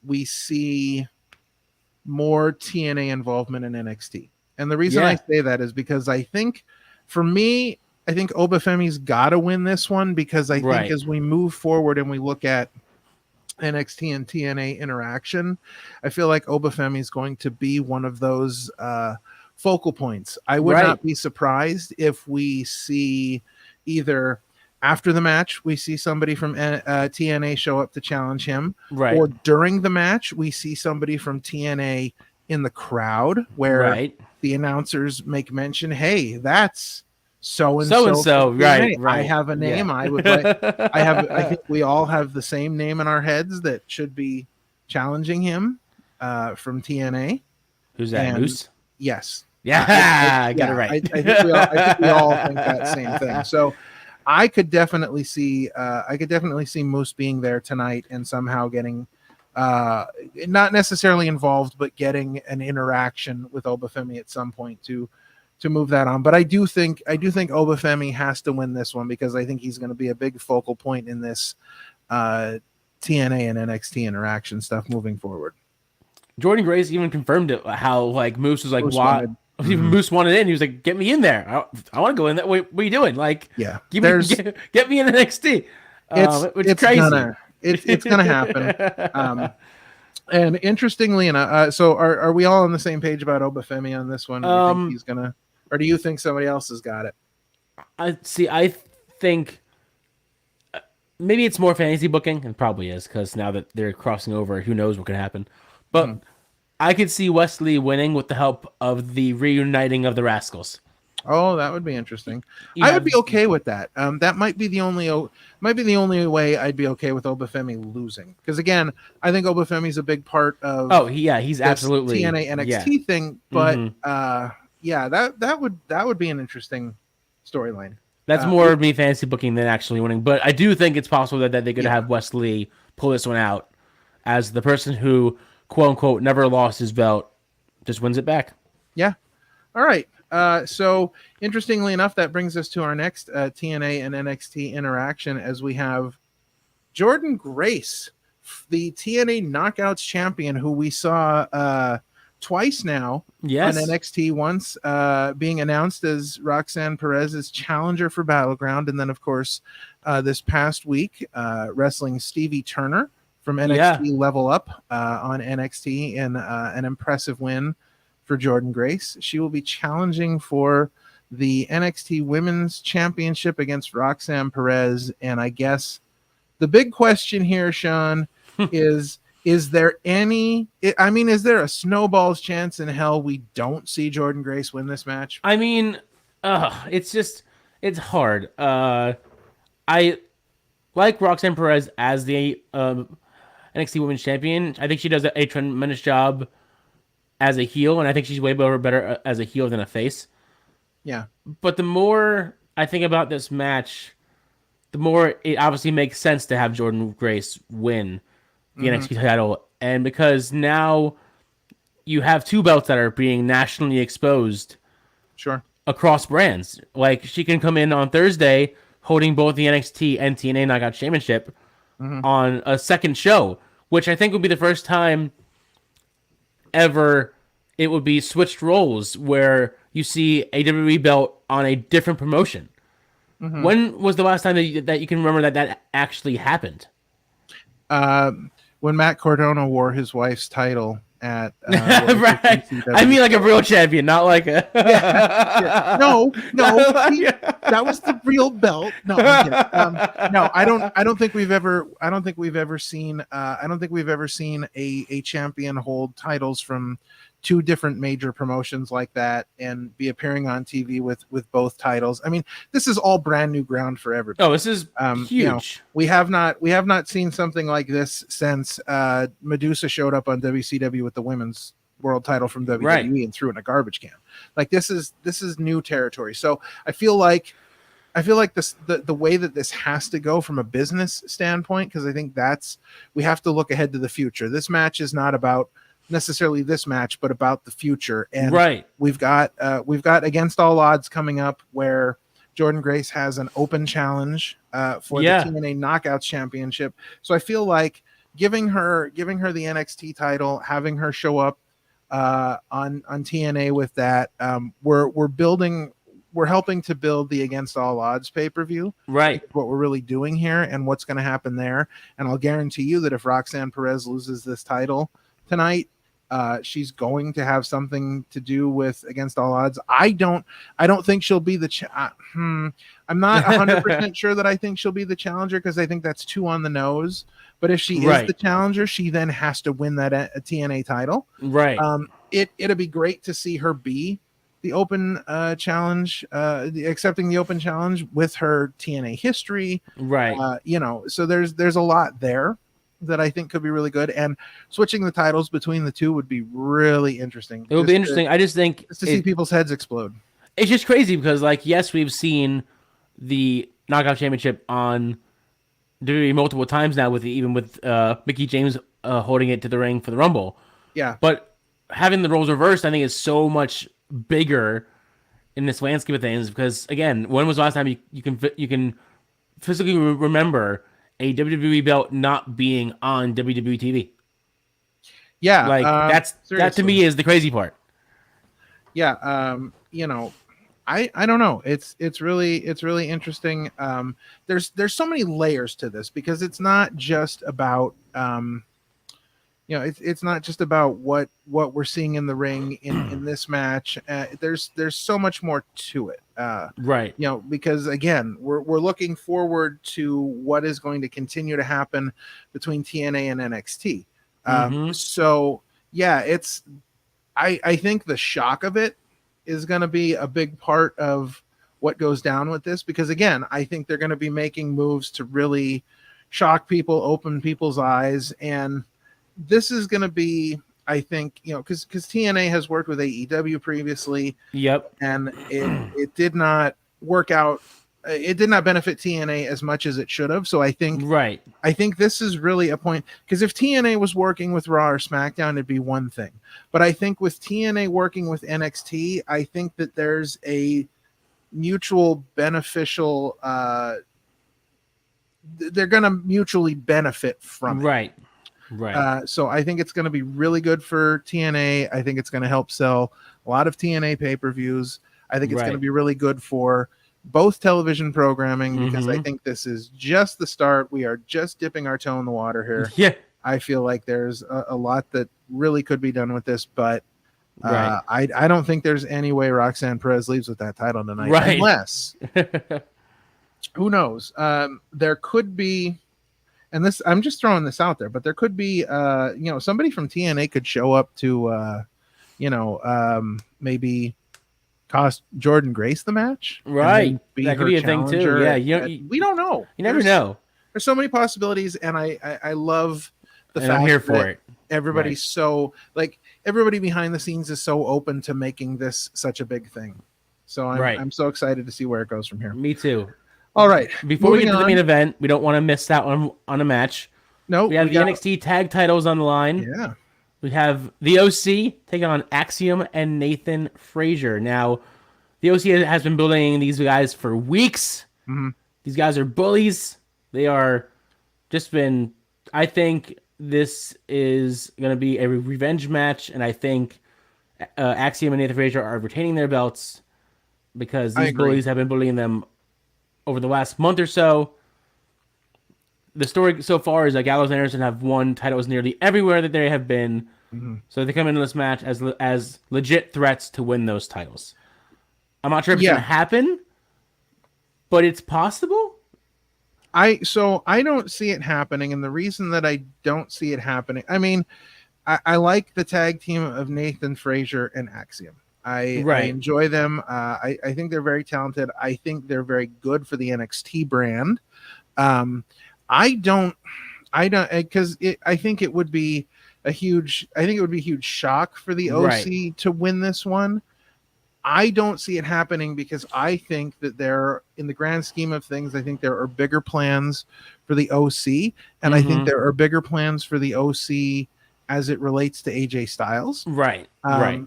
we see more TNA involvement in NXT. And the reason I say that is because I think, for me, I think Obafemi's got to win this one, because I think as we move forward and we look at NXT and TNA interaction, I feel like Obafemi is going to be one of those focal points. I would not be surprised if we see either after the match, we see somebody from TNA show up to challenge him, or during the match, we see somebody from TNA in the crowd where the announcers make mention, hey, that's so-and-so. Right. I have a name. Yeah. I would like, I think we all have the same name in our heads that should be challenging him from TNA. Who's that? Moose? Yes. Yeah, I got it right. I think we all think that same thing. So I could definitely see Moose being there tonight and somehow getting not necessarily involved, but getting an interaction with Obafemi at some point to move that on. But I do think Obafemi has to win this one, because I think he's going to be a big focal point in this TNA and NXT interaction stuff moving forward. Jordan Grace even confirmed it, how like Moose was like, why? Even Moose wanted in. He was like, "Get me in there. I want to go in there. What are you doing? Like, get me in NXT." It's crazy. It's gonna happen. And interestingly enough, so are we all on the same page about Obafemi on this one? Do you think he's gonna, or do you think somebody else has got it? I think maybe it's more fantasy booking, and probably is, because now that they're crossing over, who knows what could happen. But I could see Wesley winning with the help of the reuniting of the Rascals. Oh, that would be interesting. I would be okay with that. That might be the only way I'd be okay with Obafemi losing. Because again, I think Obafemi's a big part of. He's absolutely TNA NXT thing. But that would be an interesting storyline. That's more of me fantasy booking than actually winning. But I do think it's possible that they could have Wesley pull this one out as the person who, quote unquote, never lost his belt, just wins it back. Yeah. All right. So interestingly enough, that brings us to our next TNA and NXT interaction, as we have Jordan Grace, the TNA Knockouts champion, who we saw twice now on NXT. Once being announced as Roxanne Perez's challenger for Battleground, and then of course this past week wrestling Stevie Turner from NXT Level Up on NXT in an impressive win for Jordan Grace. She will be challenging for the NXT Women's Championship against Roxanne Perez. And I guess the big question here, Sean, is there a snowball's chance in hell we don't see Jordan Grace win this match? I mean, it's hard. I like Roxanne Perez as the NXT Women's Champion. I think she does a tremendous job as a heel, and I think she's way better as a heel than a face. Yeah. But the more I think about this match, the more it obviously makes sense to have Jordan Grace win the NXT title. And because now you have two belts that are being nationally exposed across brands. Like, she can come in on Thursday holding both the NXT and TNA Knockout Championship on a second show, which I think would be the first time ever it would be switched roles where you see a WWE belt on a different promotion. When was the last time that you can remember that actually happened? When Matt Cardona wore his wife's title at right. I mean, like a real champion, not like a No, that was the real belt. No, I don't think we've ever seen a champion hold titles from two different major promotions like that and be appearing on TV with both titles. I mean, this is all brand new ground for everybody. Oh, this is huge. We have not seen something like this since Medusa showed up on WCW with the women's world title from WWE and threw it in a garbage can. Like, this is new territory. So I feel like this the way that this has to go from a business standpoint, because I think we have to look ahead to the future. This match is not about necessarily this match, but about the future. And right. we've got Against All Odds coming up, where Jordan Grace has an open challenge for the TNA Knockouts Championship. So I feel like giving her the NXT title, having her show up on TNA with that, we're helping to build the Against All Odds pay-per-view. Right. What we're really doing here and what's going to happen there. And I'll guarantee you that if Roxanne Perez loses this title tonight, she's going to have something to do with Against All Odds. I don't think she'll be the I'm not 100% sure that I think she'll be the challenger, because I think that's too on the nose. But if she is the challenger, she then has to win that TNA title. Right. It'll be great to see her be the open challenge, accepting the open challenge with her TNA history. Right. So there's a lot there that I think could be really good, and switching the titles between the two would be really interesting. It would be interesting. I just think to see people's heads explode. It's just crazy because, like, yes, we've seen the Knockout Championship on WWE multiple times now, even with Mickie James holding it to the ring for the Rumble. Yeah. But having the roles reversed, I think, is so much bigger in this landscape of things, because, again, when was the last time you can physically remember a WWE belt not being on WWE TV? Yeah, like that to me is the crazy part. Yeah, I don't know. It's really interesting. There's so many layers to this, because it's not just about it's not just about what we're seeing in the ring in this match. There's so much more to it. Right. Because again, we're looking forward to what is going to continue to happen between TNA and NXT. So yeah, I think the shock of it is going to be a big part of what goes down with this, because again, I think they're going to be making moves to really shock people, open people's eyes, and this is going to be, I think, because TNA has worked with AEW previously. Yep. And it did not work out. It did not benefit TNA as much as it should have. So I think this is really a point, because if TNA was working with Raw or SmackDown, it'd be one thing. But I think with TNA working with NXT, I think that there's a mutual beneficial. They're going to mutually benefit from it. Right. Right. So I think it's going to be really good for TNA. I think it's going to help sell a lot of TNA pay-per-views. I think it's going to be really good for both television programming, because I think this is just the start. We are just dipping our toe in the water here. Yeah. I feel like there's a lot that really could be done with this, but I don't think there's any way Roxanne Perez leaves with that title tonight. Right. Unless, who knows? There could be, and this, I'm just throwing this out there, but there could be, somebody from TNA could show up to, maybe cost Jordan Grace the match. Right. That could be a thing too. Yeah. We don't know. You never know. There's so many possibilities, and I love the fact I'm here for it. Everybody's so, like, everybody behind the scenes is so open to making this such a big thing. So I'm so excited to see where it goes from here. Me too. All right. Before we get to the main event, we don't want to miss out on a match. No. We have the NXT tag titles on the line. Yeah. We have the OC taking on Axiom and Nathan Frazier. Now, the OC has been bullying these guys for weeks. Mm-hmm. These guys are bullies. They are just been, I think this is going to be a revenge match, and I think Axiom and Nathan Frazier are retaining their belts because these bullies have been bullying them over the last month or so. The story so far is that Gallows and Anderson have won titles nearly everywhere that they have been. Mm-hmm. So they come into this match as legit threats to win those titles. I'm not sure if it's going to happen, but it's possible. I don't see it happening, and the reason that I don't see it happening, I mean, I like the tag team of Nathan Frazier and Axiom. I enjoy them. I think they're very talented. I think they're very good for the NXT brand. I think it would be a huge shock for the OC to win this one. I don't see it happening because I think that in the grand scheme of things, I think there are bigger plans for the OC, and I think there are bigger plans for the OC as it relates to AJ Styles. Right. Right.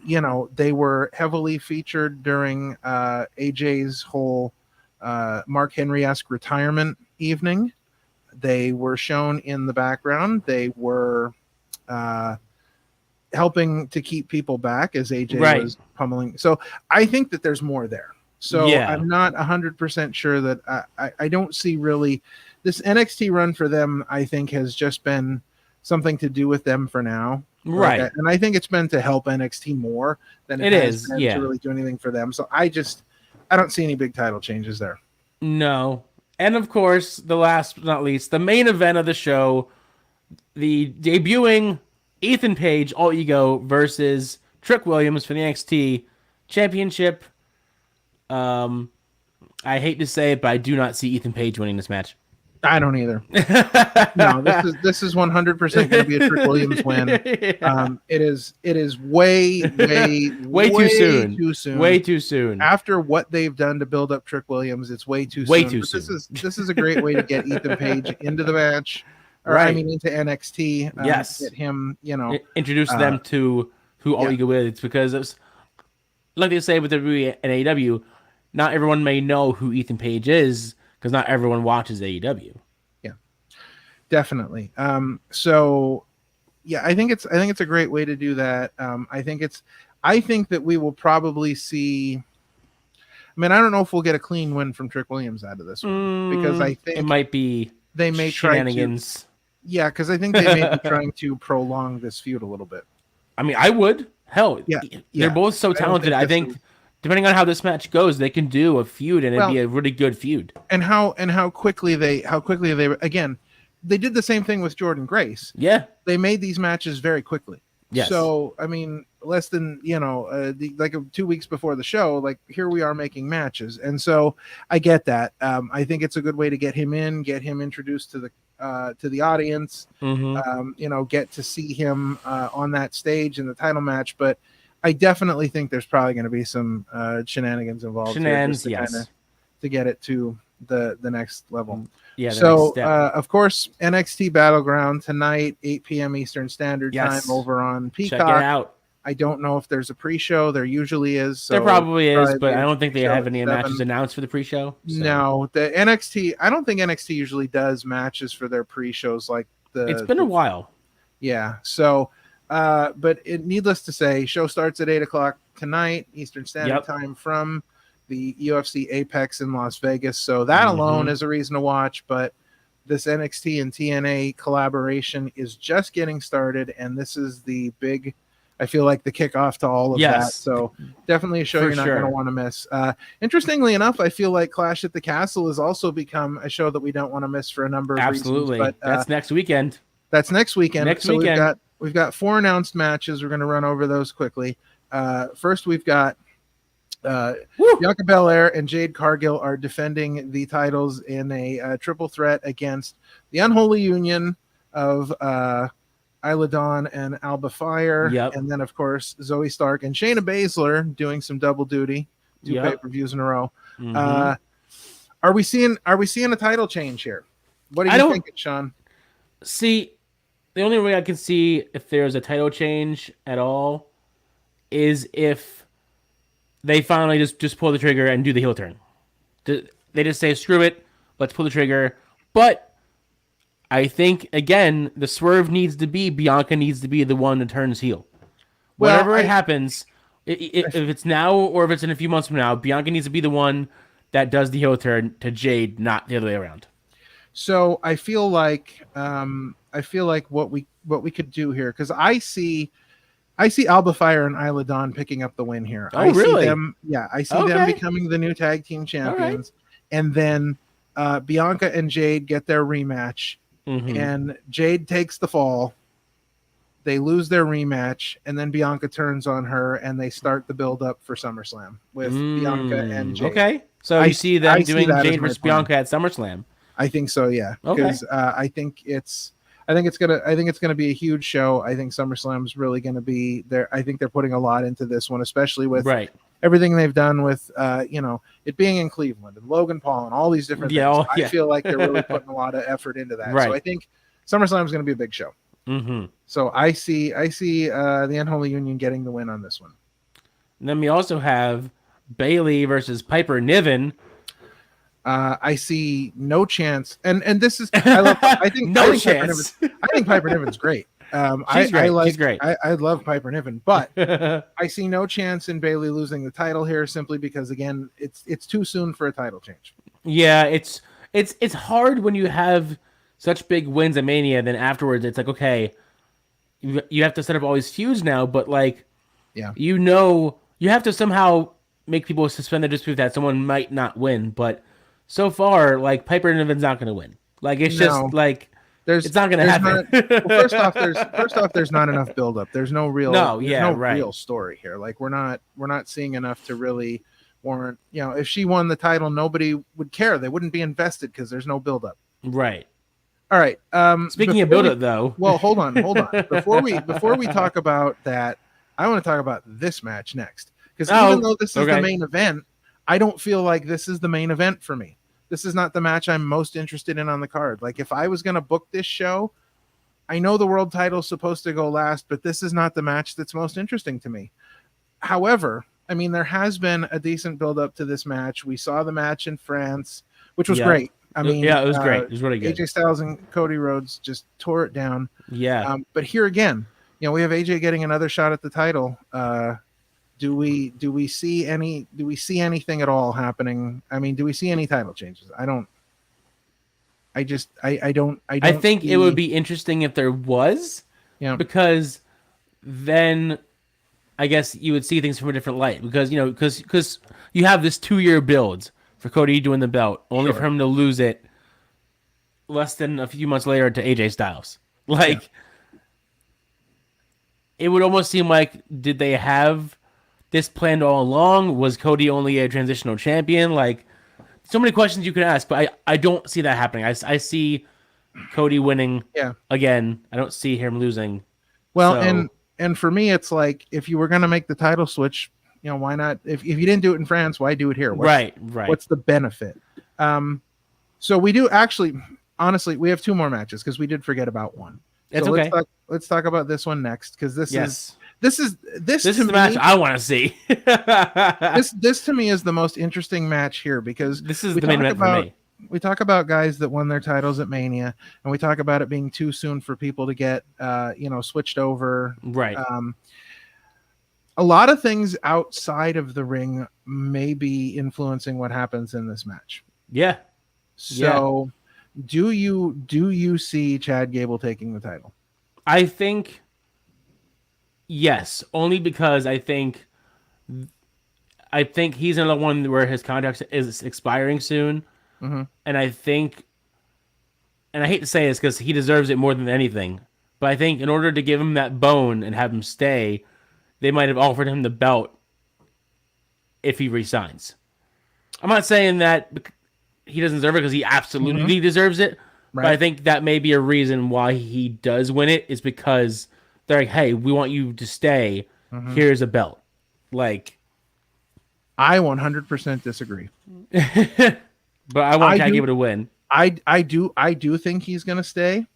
You know, they were heavily featured during AJ's whole Mark Henry-esque retirement evening. They were shown in the background. They were helping to keep people back as AJ was pummeling. So I think that there's more there. So I'm not 100% sure that I don't see really this NXT run for them. I think has just been something to do with them for now. Right. And I think it's been to help NXT more than it has been to really do anything for them. So I don't see any big title changes there. No. And of course, the last but not least, the main event of the show, the debuting Ethan Page, All Ego, versus Trick Williams for the NXT Championship. I hate to say it, but I do not see Ethan Page winning this match. I don't either. No, this is 100% going to be a Trick Williams win. It is way too soon. Way too soon. After what they've done to build up Trick Williams, it's way too soon. This is a great way to get Ethan Page into the match, or I mean into NXT. Yes, get him. You know, introduce them to who All Ego is. It's because it's like they say with WWE and AEW, not everyone may know who Ethan Page is. Because not everyone watches AEW. Yeah, definitely. So, yeah, I think it's a great way to do that. I think that we will probably see. I mean, I don't know if we'll get a clean win from Trick Williams out of this one because I think it might be they may shenanigans. Try to. Yeah, because I think they may be trying to prolong this feud a little bit. I mean, I would. Hell, they're both so talented. I think. Depending on how this match goes, they can do a feud and it'd be a really good feud. And how quickly they again, they did the same thing with Jordan Grace. Yeah, they made these matches very quickly. Yes. So I mean, less than 2 weeks before the show, like here we are making matches, and so I get that. I think it's a good way to get him introduced to the audience. Mm-hmm. Get to see him on that stage in the title match, but. I definitely think there's probably going to be some shenanigans involved to get it to the next level. Yeah. So, of course, NXT Battleground tonight, 8 p.m. Eastern Standard Time over on Peacock. Check it out. I don't know if there's a pre-show. There usually is. So there probably is, but I don't think they have any matches announced for the pre-show. So. No, the NXT. I don't think NXT usually does matches for their pre-shows like the. It's been a while. Yeah. So. But needless to say, show starts at 8:00 tonight Eastern Standard Time from the UFC Apex in Las Vegas. So that alone is a reason to watch. But this NXT and TNA collaboration is just getting started, and this is the big. I feel like the kickoff to all of that. So definitely a show you're not going to want to miss. Interestingly enough, I feel like Clash at the Castle has also become a show that we don't want to miss for a number of reasons. But that's next weekend. That's next weekend. We've got 4 announced matches. We're going to run over those quickly. First, we've got Bianca Belair and Jade Cargill are defending the titles in a triple threat against the Unholy Union of Isla Dawn and Alba Fire. And then, of course, Zoe Stark and Shayna Baszler doing some double duty, 2 pay-per-views in a row. Are we seeing a title change here? What do you think, Sean? See, the only way I can see if there's a title change at all is if they finally just pull the trigger and do the heel turn. They just say, screw it, let's pull the trigger. But I think, again, the swerve needs to be Bianca needs to be the one that turns heel. Whatever it happens, if it's now or if it's in a few months from now, Bianca needs to be the one that does the heel turn to Jade, not the other way around. So I feel like what we could do here, because I see Alba Fire and Isla Dawn picking up the win here. Oh, really? I see them becoming the new tag team champions, and then Bianca and Jade get their rematch, and Jade takes the fall. They lose their rematch, and then Bianca turns on her, and they start the build up for SummerSlam with Bianca and Jade. Okay, so you see them doing Jade versus Bianca at SummerSlam. I think so, yeah. Because I think it's gonna be a huge show. I think SummerSlam's really gonna be there. I think they're putting a lot into this one, especially with everything they've done with it being in Cleveland and Logan Paul and all these different things. I feel like they're really putting a lot of effort into that. So I think SummerSlam's gonna be a big show. Mm-hmm. So I see the Unholy Union getting the win on this one. And then we also have Bailey versus Piper Niven. I see no chance, and this is I think chance. I think Piper Niven's great. She's great. She's great. I love Piper Niven, but I see no chance in Bailey losing the title here simply because again it's too soon for a title change. Yeah, it's hard when you have such big wins at Mania. Then afterwards, it's like okay, you have to set up all these feuds now, but like, yeah, you have to somehow make people suspend their disbelief that someone might not win, but. So far, like Piper Niven's not going to win. Like it's just like it's not going to happen. First off, there's not enough buildup. There's no real real story here. Like we're not seeing enough to really warrant. You know, if she won the title, nobody would care. They wouldn't be invested because there's no buildup. Right. All right. Speaking of buildup, though. Well, hold on. Before we talk about that, I want to talk about this match next because even though this is the main event, I don't feel like this is the main event for me. This is not the match I'm most interested in on the card. Like if I was going to book this show, I know the world title is supposed to go last, but this is not the match that's most interesting to me. However, I mean, there has been a decent build up to this match. We saw the match in France, which was great. I mean, it was great. It was really good. AJ Styles and Cody Rhodes just tore it down. Yeah. But here again, we have AJ getting another shot at the title. Do we see anything at all happening? I mean, do we see any title changes? I don't. I think it would be interesting if there was, because then I guess you would see things from a different light because because you have this 2-year build for Cody doing the belt, only for him to lose it less than a few months later to AJ Styles. Like, it would almost seem like, did they have this planned all along? Was Cody only a transitional champion? Like, so many questions you could ask, but I don't see that happening. I see Cody winning again. I don't see him losing. Well, and for me, it's like, if you were going to make the title switch, why not? If you didn't do it in France, why do it here? Right. What's the benefit? So we do actually, honestly, we have 2 more matches because we did forget about one. It's so okay. Let's talk about this one next because this is the match I want to see. this to me is the most interesting match here because this is the main event for me. We talk about guys that won their titles at Mania, and we talk about it being too soon for people to get switched over. Right. A lot of things outside of the ring may be influencing what happens in this match. Yeah. So, do you see Chad Gable taking the title? I think yes, only because I think he's another one where his contract is expiring soon, and I think, and I hate to say this because he deserves it more than anything, but I think in order to give him that bone and have him stay, they might have offered him the belt if he resigns. I'm not saying that he doesn't deserve it because he absolutely deserves it, but I think that may be a reason why he does win it is because they're like, hey, we want you to stay. Here's a belt. Like, I 100% disagree. But I want Chad Gable to win. I do think he's going to stay.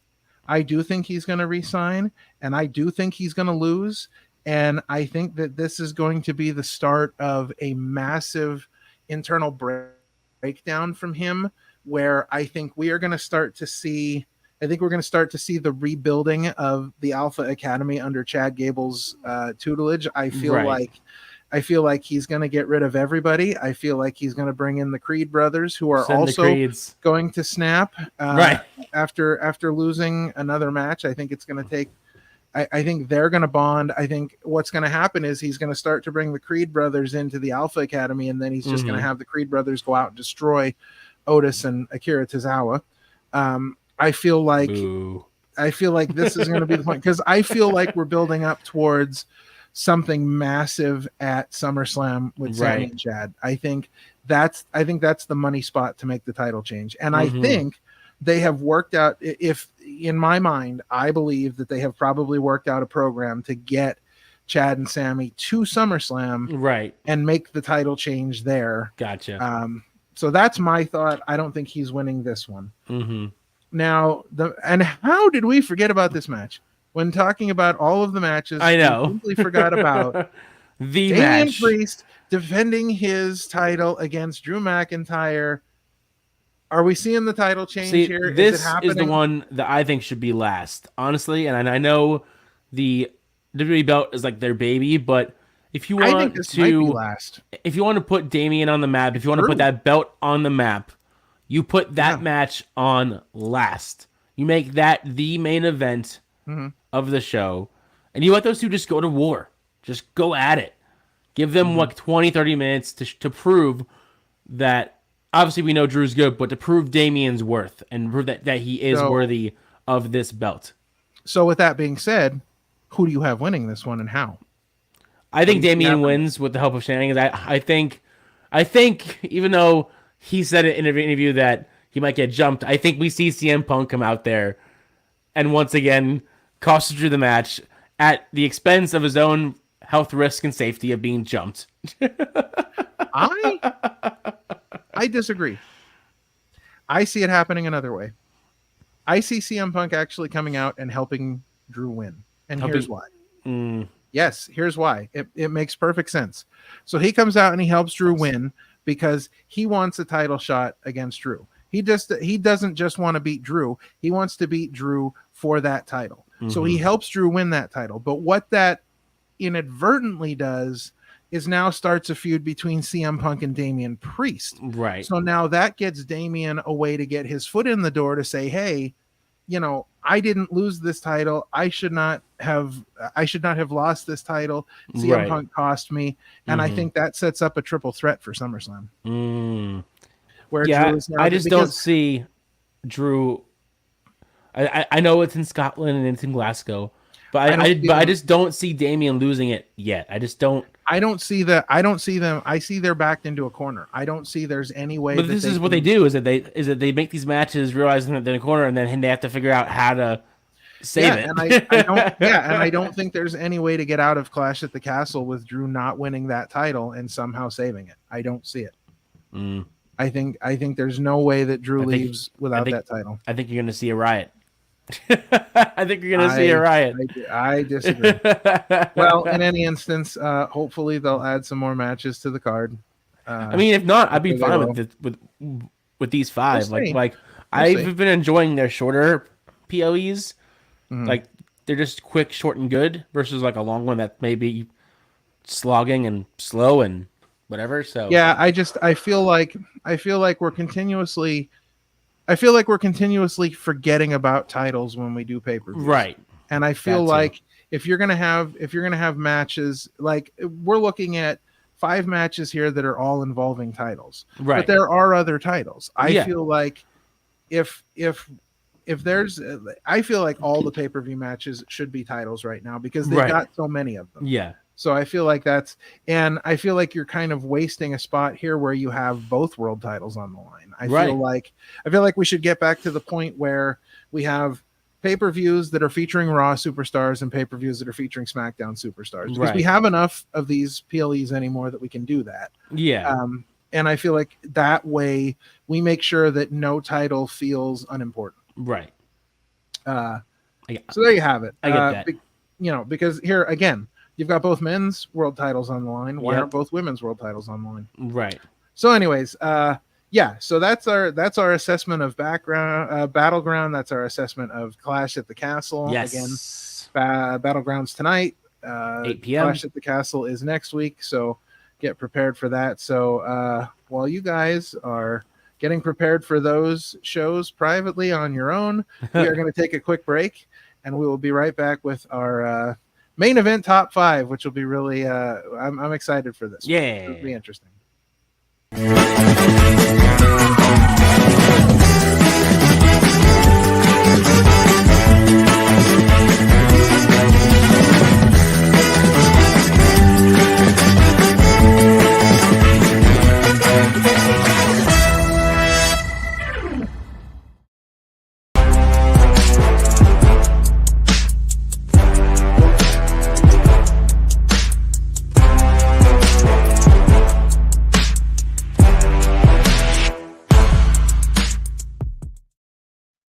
I do think he's going to resign, and I do think he's going to lose. And I think that this is going to be the start of a massive internal breakdown from him, where I think we are going to start to see. I think we're going to start to see the rebuilding of the Alpha Academy under Chad Gable's tutelage. I feel like he's going to get rid of everybody. I feel like he's going to bring in the Creed brothers, who are also going to snap after losing another match. I think it's going to take. I think they're going to bond. I think what's going to happen is he's going to start to bring the Creed brothers into the Alpha Academy, and then he's just going to have the Creed brothers go out and destroy Otis and Akira Tozawa. I feel like this is going to be the point because I feel like we're building up towards something massive at SummerSlam with Sammy and Chad. I think that's the money spot to make the title change, and I think they have worked out. If in my mind, I believe that they have probably worked out a program to get Chad and Sammy to SummerSlam, and make the title change there. Gotcha. So that's my thought. I don't think he's winning this one. Now, and how did we forget about this match? when talking about all of the matches, I know. we simply forgot about the Damian match. Priest defending his title against Drew McIntyre. Are we seeing the title change here? This is it happening? is the one that I think should be last, honestly. And I know the WWE belt is like their baby, but if you want I think this might be last. If you want to put Damian on the map, if you want to put that belt on the map, you put that match on last. You make that the main event of the show, and you let those two just go to war. Just go at it. Give them like 20, 30 minutes to prove that. Obviously, we know Drew's good, but to prove Damian's worth and prove that he is worthy of this belt. So with that being said, who do you have winning this one and how? I think Damian wins with the help of shenanigans. I think even though he said in an interview that he might get jumped, I think we see CM Punk come out there and once again cost Drew the match at the expense of his own health risk and safety of being jumped. I disagree. I see it happening another way. I see CM Punk actually coming out and helping Drew win. And here's why. Yes, here's why. It makes perfect sense. So he comes out and he helps Drew win because he wants a title shot against Drew. He doesn't just want to beat Drew. He wants to beat Drew for that title. So he helps Drew win that title. But what that inadvertently does is now starts a feud between CM Punk and Damian Priest. Right. So now that gets Damian a way to get his foot in the door to say, hey, I didn't lose this title. I should not have lost this title. CM Punk cost me. And I think that sets up a triple threat for SummerSlam. Where Drew is now, I just don't see Drew. I know it's in Scotland and it's in Glasgow, but I just don't see Damian losing it yet. I just don't. I don't see them. I see they're backed into a corner. I don't see there's any way. But this is what they do: is that they make these matches realizing that they're in a corner, and then they have to figure out how to save it. And I don't think there's any way to get out of Clash at the Castle with Drew not winning that title and somehow saving it. I don't see it. I think there's no way that Drew leaves without that title. I think you're going to see a riot. I think you're going to see a riot. I disagree. Well, in any instance, hopefully they'll add some more matches to the card. I mean, if not, I'd be fine with these five. I've been enjoying their shorter PLEs. Like they're just quick, short, and good versus like a long one that may be slogging and slow and whatever. So yeah, I feel like we're continuously. I feel like we're continuously forgetting about titles when we do pay-per-views. Right. And I feel like if you're gonna have matches, like we're looking at 5 matches here that are all involving titles. Right. But there are other titles. I feel like if there's I feel like all the pay-per-view matches should be titles right now because they've got so many of them. Yeah. So I feel like I feel like you're kind of wasting a spot here where you have both world titles on the line. I feel like we should get back to the point where we have pay-per-views that are featuring Raw superstars and pay-per-views that are featuring SmackDown superstars because we have enough of these PLEs anymore that we can do that. Yeah. And I feel like that way we make sure that no title feels unimportant. Right. So there you have it. I get that. Because here again, you've got both men's world titles on the line. Why aren't both women's world titles on the line? Right. So anyways, so that's our assessment of Battleground. That's our assessment of Clash at the Castle. Yes. Again, Battleground's tonight. 8 p.m. Clash at the Castle is next week, so get prepared for that. So while you guys are getting prepared for those shows privately on your own, we are going to take a quick break, and we will be right back with our main event top 5, which will be really I'm excited for this. Yeah. It'll be interesting.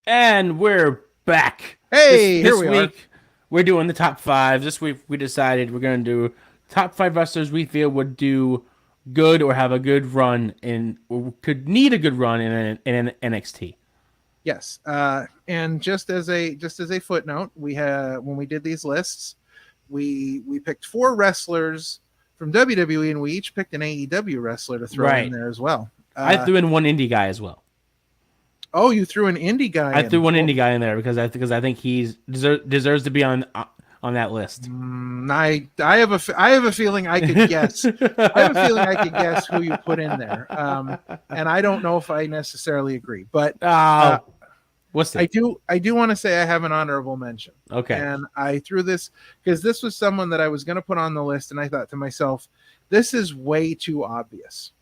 And we're back. Hey, this here we week, we're doing the top 5. This week we decided we're going to do top 5 wrestlers we feel would do good or have a good run or could need a good run in an NXT. Yes, and just as a footnote, we had when we did these lists, we picked 4 wrestlers from WWE, and we each picked an AEW wrestler to throw in there as well. I threw in one indie guy as well. Oh, you threw an indie guy. I threw one indie guy in there because I think he deserves to be on that list. I have a feeling I could guess. I have a feeling I could guess who you put in there, and I don't know if I necessarily agree. But what's that? I do want to say I have an honorable mention. Okay, and I threw this because this was someone that I was going to put on the list, and I thought to myself, this is way too obvious.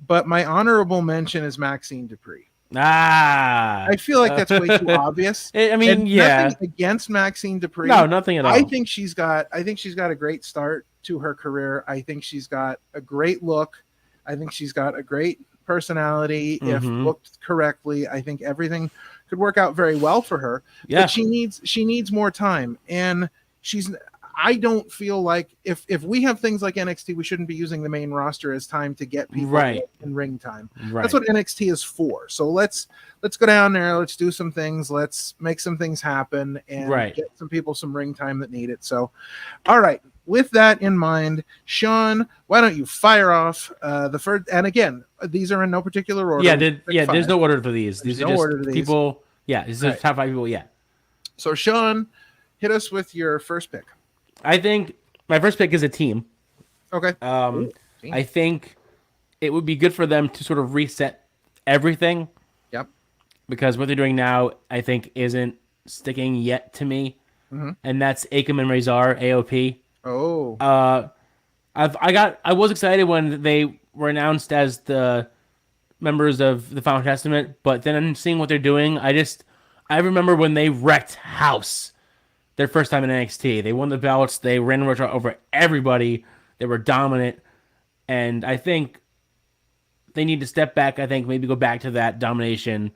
But my honorable mention is Maxine Dupree. I feel like that's way too obvious. I mean, nothing against Maxine Dupree. No, nothing at all. I think she's got a great start to her career. I think she's got a great look. I think she's got a great personality. If booked correctly, I think everything could work out very well for her. Yeah. But she needs more time, and I don't feel like if we have things like NXT, we shouldn't be using the main roster as time to get people in ring time. Right. That's what NXT is for. So let's go down there. Let's do some things. Let's make some things happen and get some people some ring time that need it. So, all right. With that in mind, Sean, why don't you fire off the first? And again, these are in no particular order. There's no order for these. These are just people. Yeah, these are top 5 people. Yeah. So, Sean, hit us with your first pick. I think my first pick is a team. Okay. I think it would be good for them to sort of reset everything. Yep. Because what they're doing now, I think, isn't sticking yet to me. And that's Akam and Razor, AOP. Oh. I was excited when they were announced as the members of the Final Testament, but then seeing what they're doing, I remember when they wrecked house their first time in NXT. They won the belts. They ran over everybody. They were dominant. And I think they need to step back. I think maybe go back to that domination,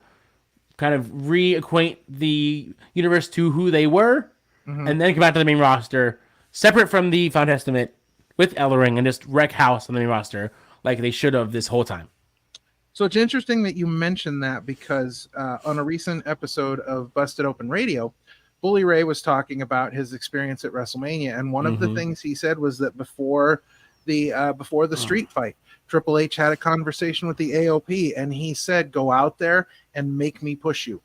kind of reacquaint the universe to who they were, and then come back to the main roster, separate from the Final Testament with Ellering, and just wreck house on the main roster like they should have this whole time. So it's interesting that you mentioned that because on a recent episode of Busted Open Radio, Bully Ray was talking about his experience at WrestleMania, and one of the things he said was that before the street fight, Triple H had a conversation with the AOP, and he said, "Go out there and make me push you.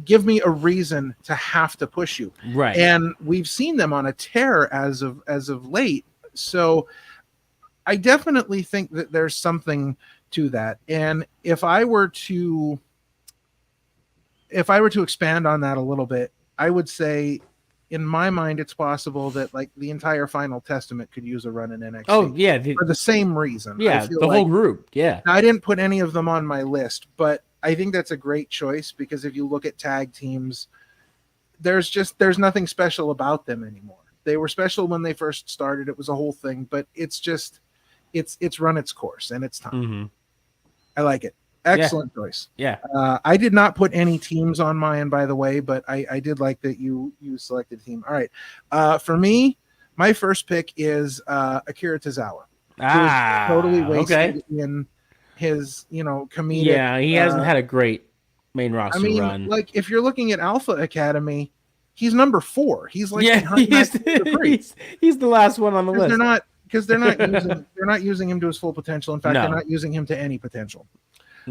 Give me a reason to have to push you." Right. And we've seen them on a tear as of late. So I definitely think that there's something to that. And if I were to expand on that a little bit, I would say, in my mind, it's possible that like the entire Final Testament could use a run in NXT. Oh yeah, for the same reason. Yeah, the whole group. Yeah, I didn't put any of them on my list, but I think that's a great choice because if you look at tag teams, there's nothing special about them anymore. They were special when they first started. It was a whole thing, but it's run its course and it's time. I like it. Excellent choice. Yeah. I did not put any teams on mine, by the way, but I did like that you selected a team. All right. For me, my first pick is Akira Tozawa. Totally wasted in his, comedic. Yeah, he hasn't had a great main roster run. Like if you're looking at Alpha Academy, he's number 4. He's like he's the last one on the list. They're not using him to his full potential. In fact, they're not using him to any potential.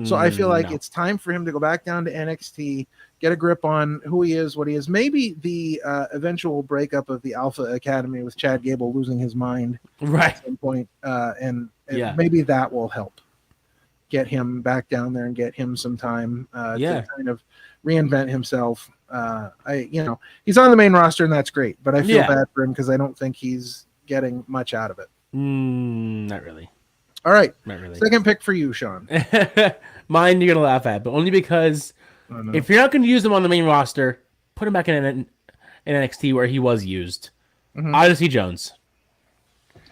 So I feel like it's time for him to go back down to NXT, get a grip on who he is, what he is. Maybe the eventual breakup of the Alpha Academy with Chad Gable losing his mind at some point, and maybe that will help get him back down there and get him some time to kind of reinvent himself. He's on the main roster and that's great, but I feel bad for him because I don't think he's getting much out of it. Not really. All right. Not really. Second pick for you, Sean. Mine you're going to laugh at, but only because if you're not going to use him on the main roster, put him back in NXT where he was used. Odyssey Jones.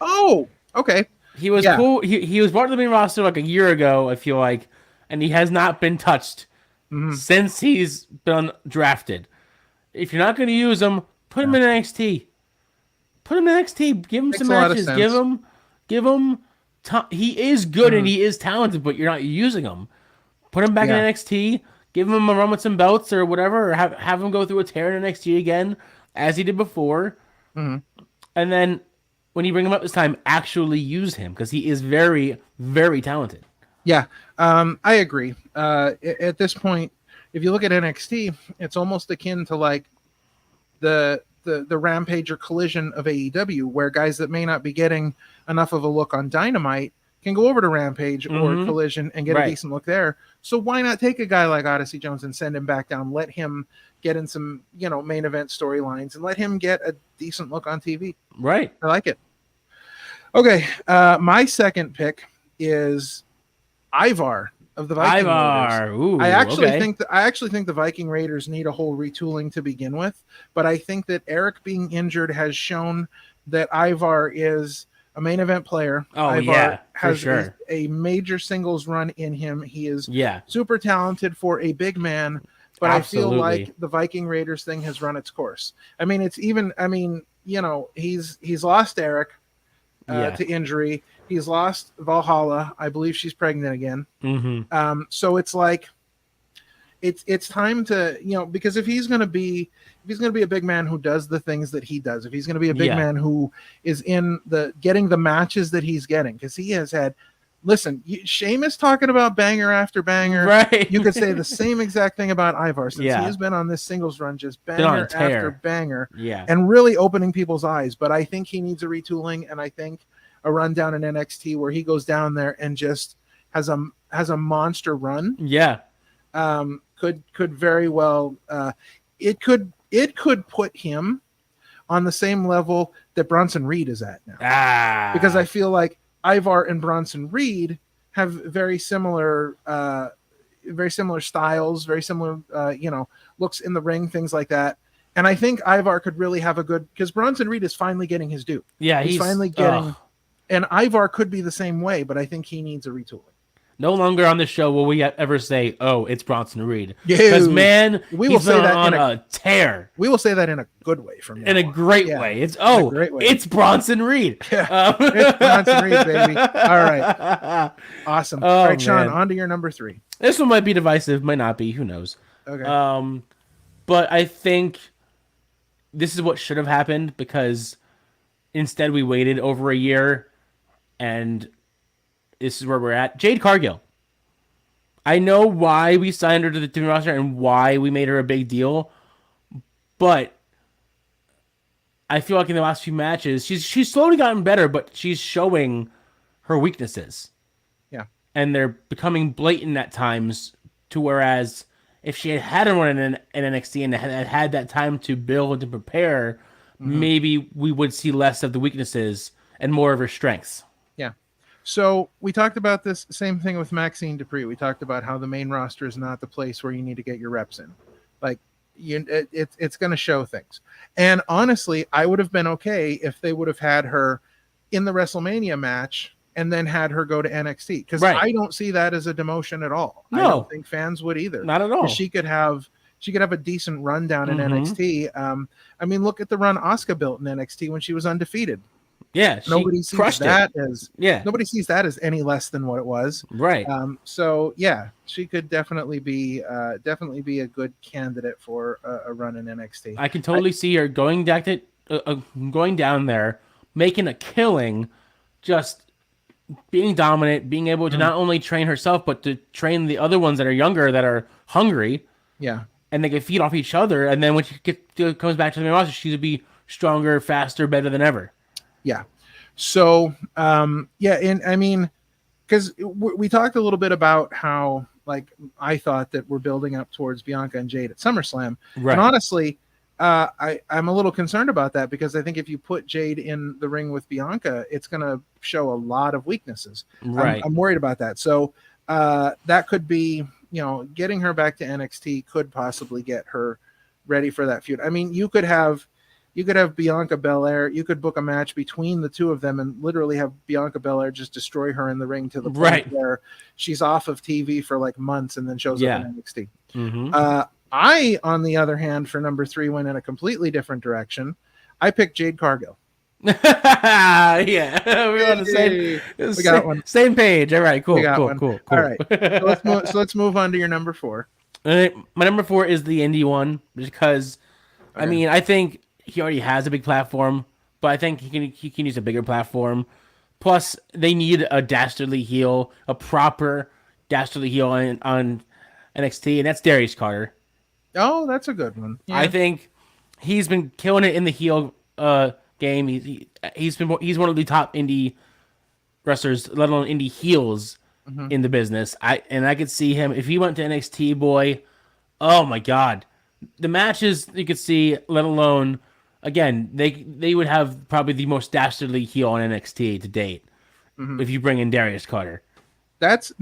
Oh, okay. He was cool. He was brought to the main roster like a year ago, I feel like, and he has not been touched since he's been drafted. if you're not going to use him, put him in NXT. Put him in NXT. Give him Makes some a lot of matches. sense. Give him. He is good and he is talented, but you're not using him. Put him back in NXT. Give him a run with some belts or whatever, or have him go through a tear in NXT again, as he did before. And then when you bring him up this time, actually use him because he is very, very talented. Yeah, I agree. At this point, if you look at NXT, it's almost akin to like the Rampage or Collision of AEW, where guys that may not be getting enough of a look on Dynamite can go over to Rampage or Collision and get a decent look there. So why not take a guy like Odyssey Jones and send him back down, let him get in some, main event storylines and let him get a decent look on TV. Right. I like it. Okay. My second pick is Ivar of the Viking Raiders. Ooh, I actually think the Viking Raiders need a whole retooling to begin with, but I think that Eric being injured has shown that Ivar is a main event player. Ivar has a major singles run in him. He is super talented for a big man, but I feel like the Viking Raiders thing has run its course. I mean, he's lost Eric to injury. He's lost Valhalla. I believe she's pregnant again. So it's like, it's time to, because if he's going to be a big man who does the things that he does, if he's going to be a big man who is in getting the matches that he's getting, because he has had, Sheamus talking about banger after banger. Right. You could say the same exact thing about Ivar since he has been on this singles run, just banger after banger, and really opening people's eyes. But I think he needs a retooling, and I think a run down in NXT where he goes down there and just has a monster run. Could very well it could put him on the same level that Bronson Reed is at now. Because I feel like Ivar and Bronson Reed have very similar styles, very similar looks in the ring, things like that. And I think Ivar could really have a good, because Bronson Reed is finally getting his due. He's finally getting and Ivar could be the same way, but I think he needs a retooling. No longer on this show will we ever say, "Oh, it's Bronson Reed," because we will say that on a tear. We will say that in a good way from now in a great way. It's Bronson Reed. It's Bronson Reed, baby. All right, awesome. All right, Sean, on to your number 3. This one might be divisive, might not be. Who knows? Okay. But I think this is what should have happened because instead we waited over a year, and this is where we're at. Jade Cargill. I know why we signed her to the team roster and why we made her a big deal, but I feel like in the last few matches, she's slowly gotten better, but she's showing her weaknesses. Yeah. And they're becoming blatant at times, to whereas if she had a run in NXT and had that time to build and prepare, maybe we would see less of the weaknesses and more of her strengths. Yeah. So we talked about this same thing with Maxine Dupree. We talked about how the main roster is not the place where you need to get your reps in. Like, it's going to show things. And honestly, I would have been okay if they would have had her in the WrestleMania match and then had her go to NXT, because I don't see that as a demotion at all. No. I don't think fans would either. Not at all. She could have a decent run down in NXT. I mean, look at the run Asuka built in NXT when she was undefeated. Yeah, nobody sees that as any less than what it was. Right. So yeah, she could definitely be a good candidate for a run in NXT. I can totally see her going down there, making a killing, just being dominant, being able to not only train herself but to train the other ones that are younger, that are hungry. Yeah. And they can feed off each other. And then when she comes back to the main roster, she'll be stronger, faster, better than ever. Yeah. So, and I mean, because we talked a little bit about how, like, I thought that we're building up towards Bianca and Jade at SummerSlam. Right. And honestly, I'm a little concerned about that, because I think if you put Jade in the ring with Bianca, it's going to show a lot of weaknesses. Right. I'm worried about that. So that could be, getting her back to NXT could possibly get her ready for that feud. I mean, you could have Bianca Belair. You could book a match between the two of them and literally have Bianca Belair just destroy her in the ring to the point where she's off of TV for like months and then shows up in NXT. I, on the other hand, for number 3, went in a completely different direction. I picked Jade Cargill. Yeah, we're on the We got one. Same page. All right, cool, We got cool, one. cool, cool. All right, let's move on to your number 4. My number 4 is the indie one because, Okay. I mean, I think he already has a big platform, but I think he can use a bigger platform. Plus, they need a dastardly heel, a proper dastardly heel on NXT, and that's Darius Carter. Oh, that's a good one. Yeah. I think he's been killing it in the heel game. He's one of the top indie wrestlers, let alone indie heels in the business. I could see him if he went to NXT, boy. Oh my God, the matches you could see, let alone again, they would have probably the most dastardly heel on NXT to date if you bring in Darius Carter. That's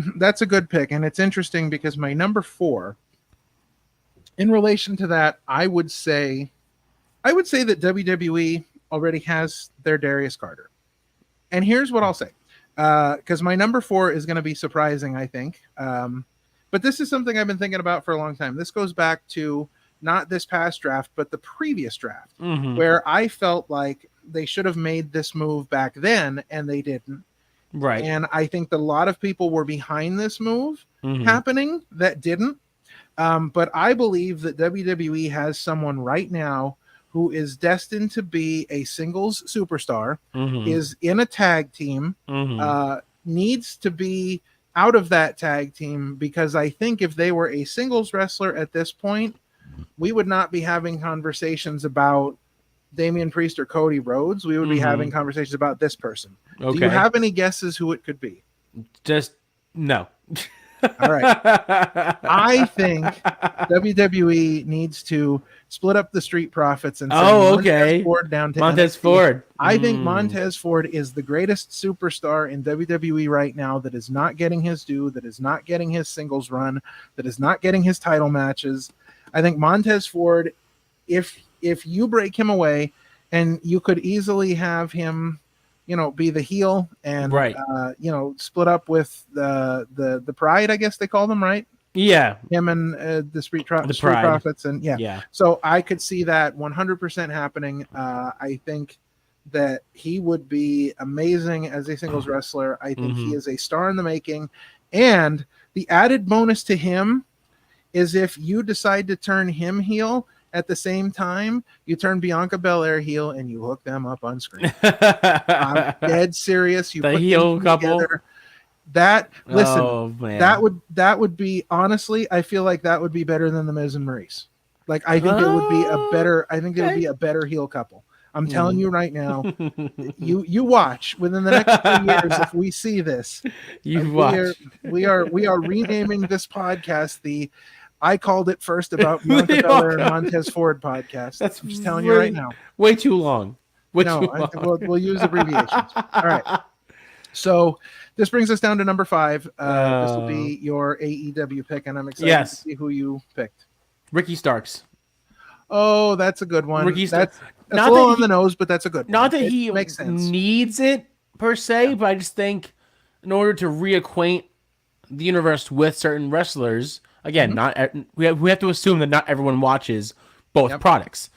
a good pick, and it's interesting because my number 4, in relation to that, I would say that WWE already has their Darius Carter. And here's what I'll say, because my number 4 is going to be surprising, I think. But this is something I've been thinking about for a long time. This goes back to not this past draft, but the previous draft, where I felt like they should have made this move back then, and they didn't. Right. And I think that a lot of people were behind this move happening that didn't. But I believe that WWE has someone right now who is destined to be a singles superstar, is in a tag team, needs to be out of that tag team, because I think if they were a singles wrestler at this point, we would not be having conversations about Damian Priest or Cody Rhodes. We would be having conversations about this person. Okay. Do you have any guesses who it could be? Just no. All right. I think WWE needs to split up the Street Profits and send Montez Ford down to Montez NXT. Ford. I think Montez Ford is the greatest superstar in WWE right now that is not getting his due, that is not getting his singles run, that is not getting his title matches. I think Montez Ford, if you break him away, and you could easily have him, be the heel and split up with the Pride, I guess they call them, right? Yeah. Him and the Street Profits, and yeah. So I could see that 100% happening. I think that he would be amazing as a singles wrestler. I think he is a star in the making, and the added bonus to him is if you decide to turn him heel. At the same time, you turn Bianca Belair heel and you hook them up on screen. I'm dead serious. You the put heel couple. Together. That would be, honestly, I feel like that would be better than the Miz and Maurice. Like, I think it would be a better. I think it would be a better heel couple. I'm telling you right now. You watch within the next 2 years if we see this. We are renaming this podcast the I called it first about Bianca Belair and Montez Ford podcast. I'm just telling you right now. Way too long. I think we'll use abbreviations. All right. So this brings us down to number 5. This will be your AEW pick, and I'm excited to see who you picked. Ricky Starks. Oh, that's a good one. That's a not little on the nose, but that's a good one. Not that he makes sense. Needs it per se, but I just think in order to reacquaint the universe with certain wrestlers. Again, we have to assume that not everyone watches both products.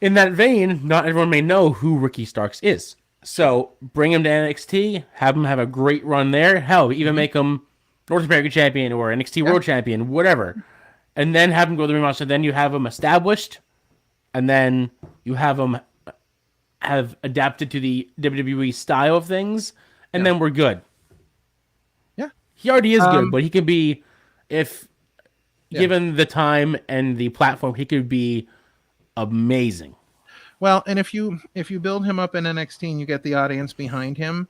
In that vein, not everyone may know who Ricky Starks is. So bring him to NXT, have him have a great run there. Hell, even make him North American champion or NXT World Champion, whatever. And then have him go to the ring roster. Then you have him established, and then you have him have adapted to the WWE style of things, and then we're good. Yeah. He already is good, but he can be... If given the time and the platform, he could be amazing. Well, and if you build him up in NXT and you get the audience behind him,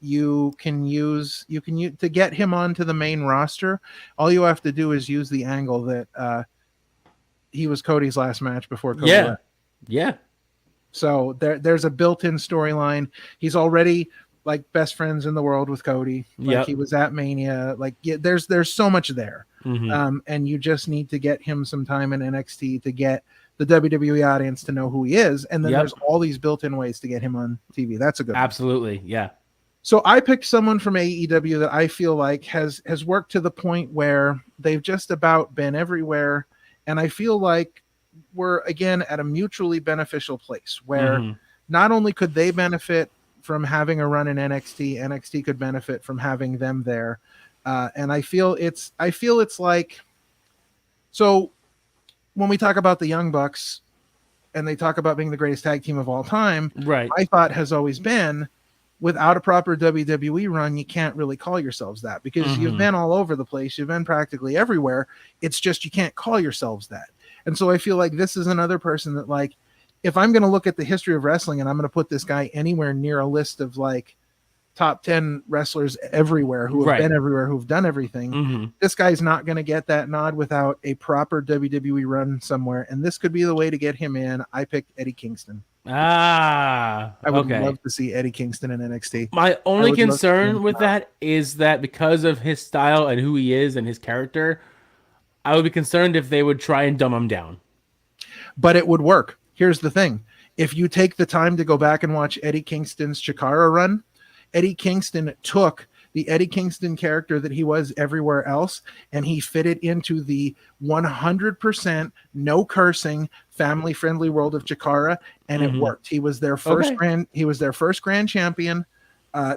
you can use to get him onto the main roster. All you have to do is use the angle that he was Cody's last match before Cody left. Yeah. So there's a built-in storyline. He's already like best friends in the world with Cody. Like he was at Mania. Like there's so much there. And you just need to get him some time in NXT to get the WWE audience to know who he is. And then there's all these built-in ways to get him on TV. That's a good Absolutely. One. Yeah. So I picked someone from AEW that I feel like has worked to the point where they've just about been everywhere And I feel like we're again at a mutually beneficial place where not only could they benefit from having a run in NXT, NXT could benefit from having them there. And I feel it's like, so when we talk about the Young Bucks and they talk about being the greatest tag team of all time, right? My thought has always been, without a proper WWE run, you can't really call yourselves that, because you've been all over the place. You've been practically everywhere. It's just you can't call yourselves that. And so I feel like this is another person that, like, if I'm going to look at the history of wrestling and I'm going to put this guy anywhere near a list of like top 10 wrestlers everywhere who have been everywhere, who've done everything, this guy's not going to get that nod without a proper WWE run somewhere. And this could be the way to get him in. I picked Eddie Kingston. I would love to see Eddie Kingston in NXT. My only concern with that is that because of his style and who he is and his character, I would be concerned if they would try and dumb him down. But it would work. Here's the thing. If you take the time to go back and watch Eddie Kingston's Chikara run, Eddie Kingston took the Eddie Kingston character that he was everywhere else, and he fit it into the 100% no cursing, family-friendly world of Chikara, and it worked. He was their first grand champion.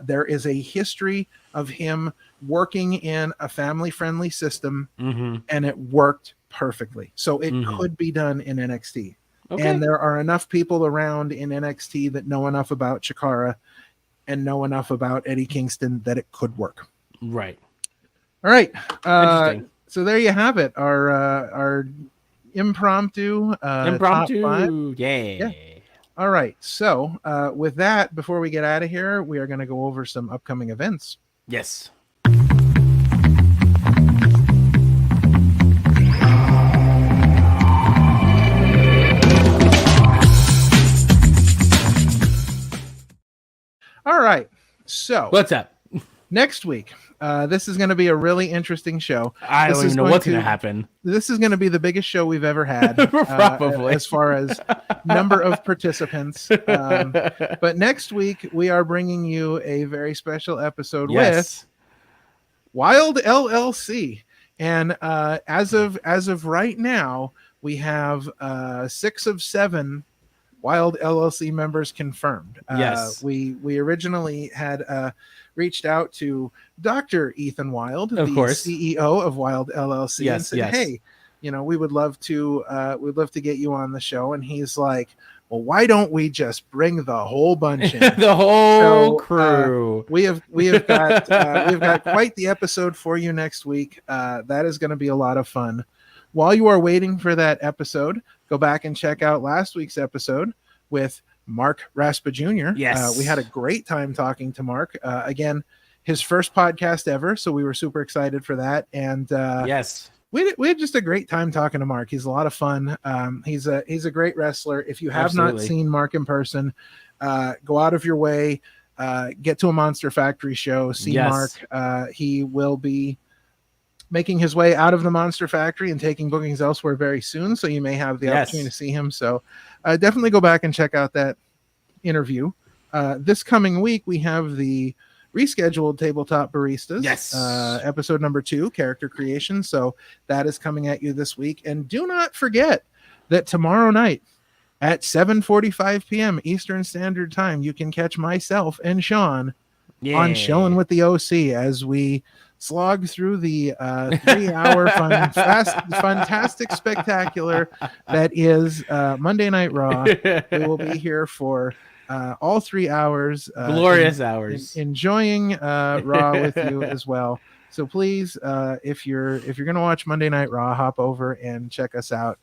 There is a history of him working in a family-friendly system, and it worked perfectly. So it could be done in NXT. And there are enough people around in NXT that know enough about Chikara and know enough about Eddie Kingston that it could work. Right. All right. So there you have it. Our impromptu top 5. Yeah. All right. So with that, before we get out of here, we are going to go over some upcoming events. Yes. All right. So what's up? Next week, this is going to be a really interesting show. I don't even know what's going to happen. This is going to be the biggest show we've ever had, probably, as far as number of participants. But next week, we are bringing you a very special episode with Wild LLC. And as of right now, we have 6 of 7 Wild LLC members confirmed. Yes. We originally had reached out to Dr. Ethan Wild, the CEO of Wild LLC, and said, "Hey, we would love to get you on the show." And he's like, "Well, why don't we just bring the whole bunch in?" The whole crew. We have got we've got quite the episode for you next week. That is going to be a lot of fun. While you are waiting for that episode, go back and check out last week's episode with Mark Raspa Jr. Yes. We had a great time talking to Mark. Again, his first podcast ever, so we were super excited for that. And we had just a great time talking to Mark. He's a lot of fun. He's a great wrestler. If you have not seen Mark in person, go out of your way, get to a Monster Factory show, see Mark. He will be making his way out of the Monster Factory and taking bookings elsewhere very soon, so you may have the opportunity to see him. So definitely go back and check out that interview. This coming week, we have the rescheduled Tabletop Baristas. Episode number 2, Character Creation. So that is coming at you this week. And do not forget that tomorrow night at 7:45 p.m. Eastern Standard Time, you can catch myself and Sean on Chilling with the OC as we slog through the 3-hour fantastic spectacular that is Monday Night Raw. We will be here for all 3 hours, glorious hours, enjoying Raw with you as well. So please, if you're gonna watch Monday Night Raw, hop over and check us out.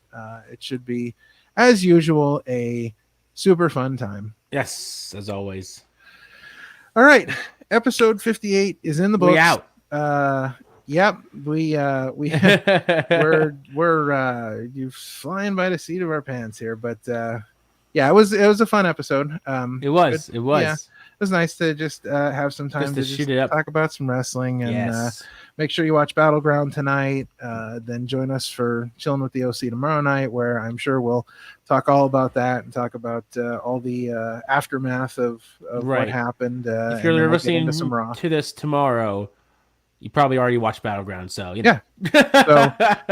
It should be, as usual, a super fun time. Yes, as always. All right, episode 58 is in the books. We out. Yep, we're you flying by the seat of our pants here, but it was a fun episode. It was. It was nice to just have some time to shoot it up, talk about some wrestling, and make sure you watch Battleground tonight. Then join us for Chilling with the OC tomorrow night, where I'm sure we'll talk all about that and talk about all the aftermath of what happened. If you're listening to this tomorrow, you probably already watched Battleground, so yeah.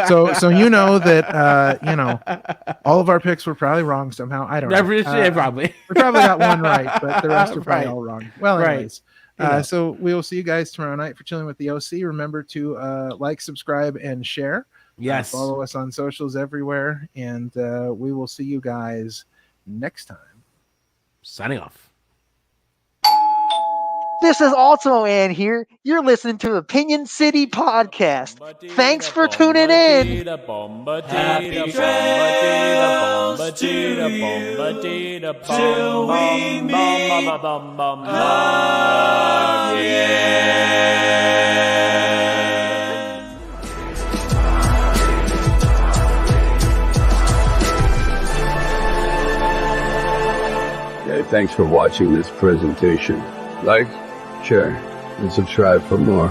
So you know that all of our picks were probably wrong somehow. I don't know. Probably we probably got one right, but the rest are probably all wrong. Well, anyways. So we will see you guys tomorrow night for Chilling with the OC. Remember to like, subscribe, and share. Yes. Follow us on socials everywhere, and we will see you guys next time. Signing off. This is Ultimo Ann here. You're listening to Opinion City Podcast. Thanks for tuning in. Happy trails to you till we meet again. Hey, thanks for watching this presentation. Like, share, and subscribe for more.